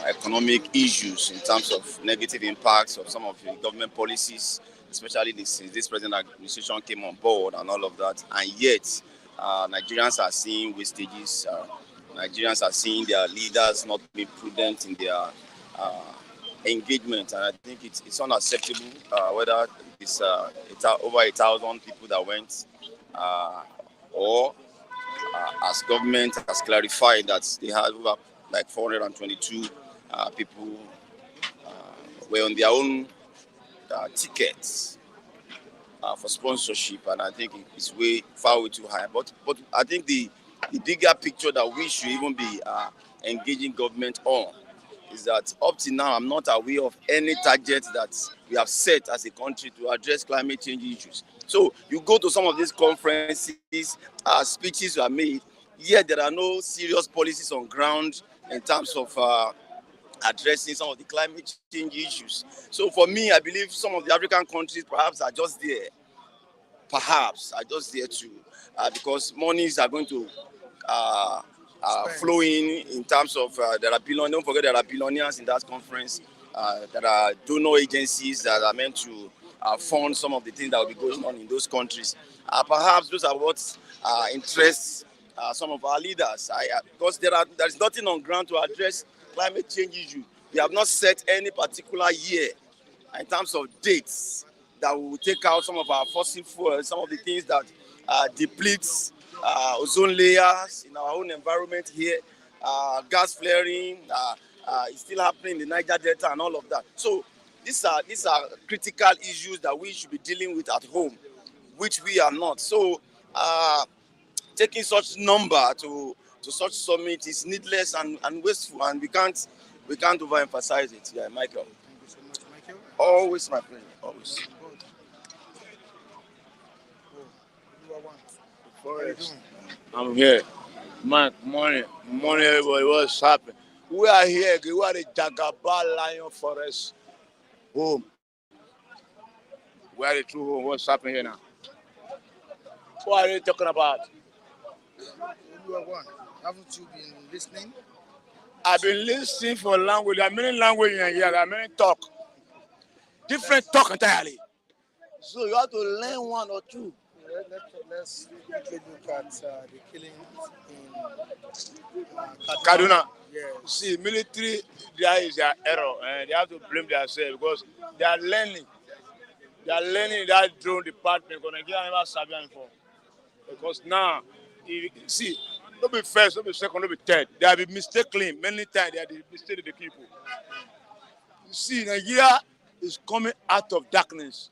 economic issues in terms of negative impacts of some of the government policies, especially since this present administration came on board and all of that, and yet Nigerians are seeing wastages. Nigerians are seeing their leaders not being prudent in their engagement, and I think it's unacceptable. Whether it's over 1,000 people that went, or as government has clarified that they had over like 422 people were on their own tickets for sponsorship, and I think it's far way too high. But I think the bigger picture that we should even be engaging government on is that up to now, I'm not aware of any target that we have set as a country to address climate change issues. So you go to some of these conferences, speeches are made, yet there are no serious policies on ground in terms of addressing some of the climate change issues. So for me, I believe some of the African countries perhaps are just there. Too, because monies are going to flow in terms of there are billionaires. Don't forget there are billionaires in that conference. There are donor agencies that are meant to fund some of the things that will be going on in those countries. Perhaps those are what interests some of our leaders. Because there is nothing on ground to address climate change issue. We have not set any particular year in terms of dates that will take out some of our fossil fuels, some of the things that depletes ozone layers in our own environment here, gas flaring is still happening in the Niger Delta and all of that. So these are critical issues that we should be dealing with at home, which we are not. So taking such number to such summit is needless and wasteful, and we can't overemphasize it. Yeah, Michael. Thank you so much, Michael. Always my pleasure. Always. I'm here. Morning, everybody. What's happening? We are here. We are the Jagaba Lion Forest home. We are the true home. What's happening here now? What are you talking about? Haven't you been listening? I've been listening for language. There are many languages in here. There are many talk. Different talk entirely. So you have to learn one or two. Let's quickly look at the killing in Kaduna. Yes. See, military, there is their error. And they have to blame themselves because they are learning. They are learning that drone department. Because Nigeria never served them before. Because now, see, don't be first, don't be second, don't be third. They have been mistakenly, many times they have mistaken the people. You see, Nigeria is coming out of darkness.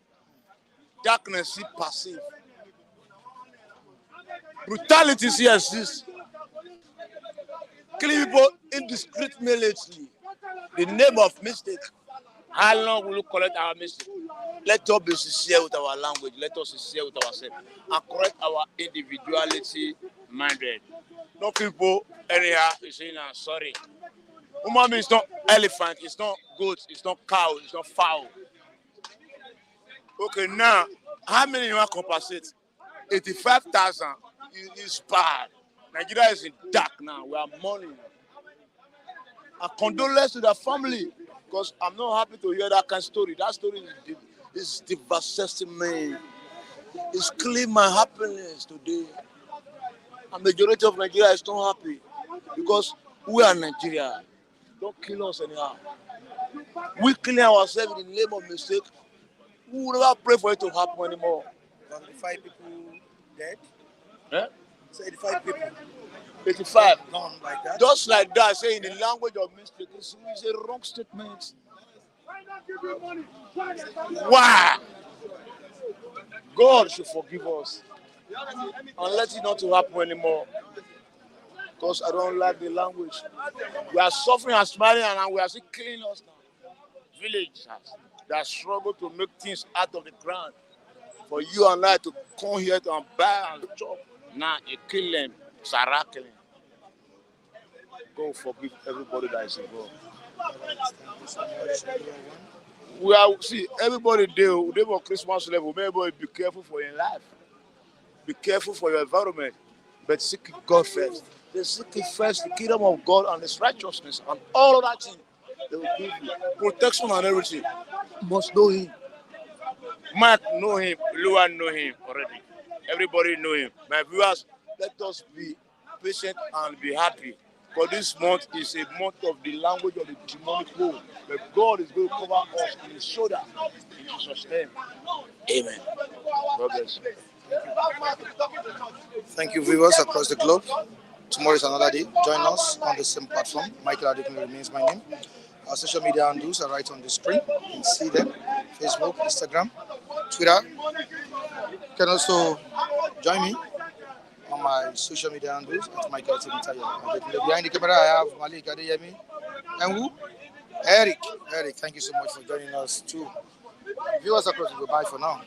Darkness is passive. Brutality still exists. Killing people indiscriminately. The name of mistake. How long will you correct our mistake? Let us be sincere with our language. Let us be sincere with ourselves. And correct our individuality minded. No people anyhow is saying, sorry. Human being is not elephant, it's not goat, it's not cow, it's not fowl. Okay, now, how many you want to compensate? 85,000 is bad. Nigeria is in dark now. We are mourning. And condolence to the family. Because I'm not happy to hear that kind of story. That story is devastating me. It's killing my happiness today. And the majority of Nigeria is not happy. Because we are Nigeria. Don't kill us anyhow. We killing ourselves in the name of mistake. We will never pray for it to happen anymore. 5 people dead. Eh? So 85 people. 85. Gone like that. Just like that, say in the language of mistake, it's a wrong statement. Why? God should forgive us and let it not to happen anymore. Because I don't like the language. We are suffering and smiling and we are still killing us now. Villagers that struggle to make things out of the ground. For you and I to come here and buy and chop. Now you kill them, Sarah killing. God forgive everybody that is involved. We are, see, everybody there for Christmas level, everybody be careful for your life. Be careful for your environment. But seek God first. They seek first the kingdom of God and His righteousness and all of that thing. They will give you protection and everything. You must know Him. Mark know Him. Luan know Him already. Everybody know Him. My viewers, let us be patient and be happy. For this month is a month of the language of the demonic world. But God is going to cover us in His shoulder. In Jesus' name. Amen. God bless you. Thank you, viewers across the globe. Tomorrow is another day. Join us on the same platform. Michael Adekunle remains my name. Our social media handles are right on the screen. You can see them. Facebook, Instagram, Twitter. You can also join me on my social media handles at Michael Adekunle. Behind the camera, I have Malik Adeyemi and who? Eric. Eric, thank you so much for joining us too. Viewers across the globe, bye for now.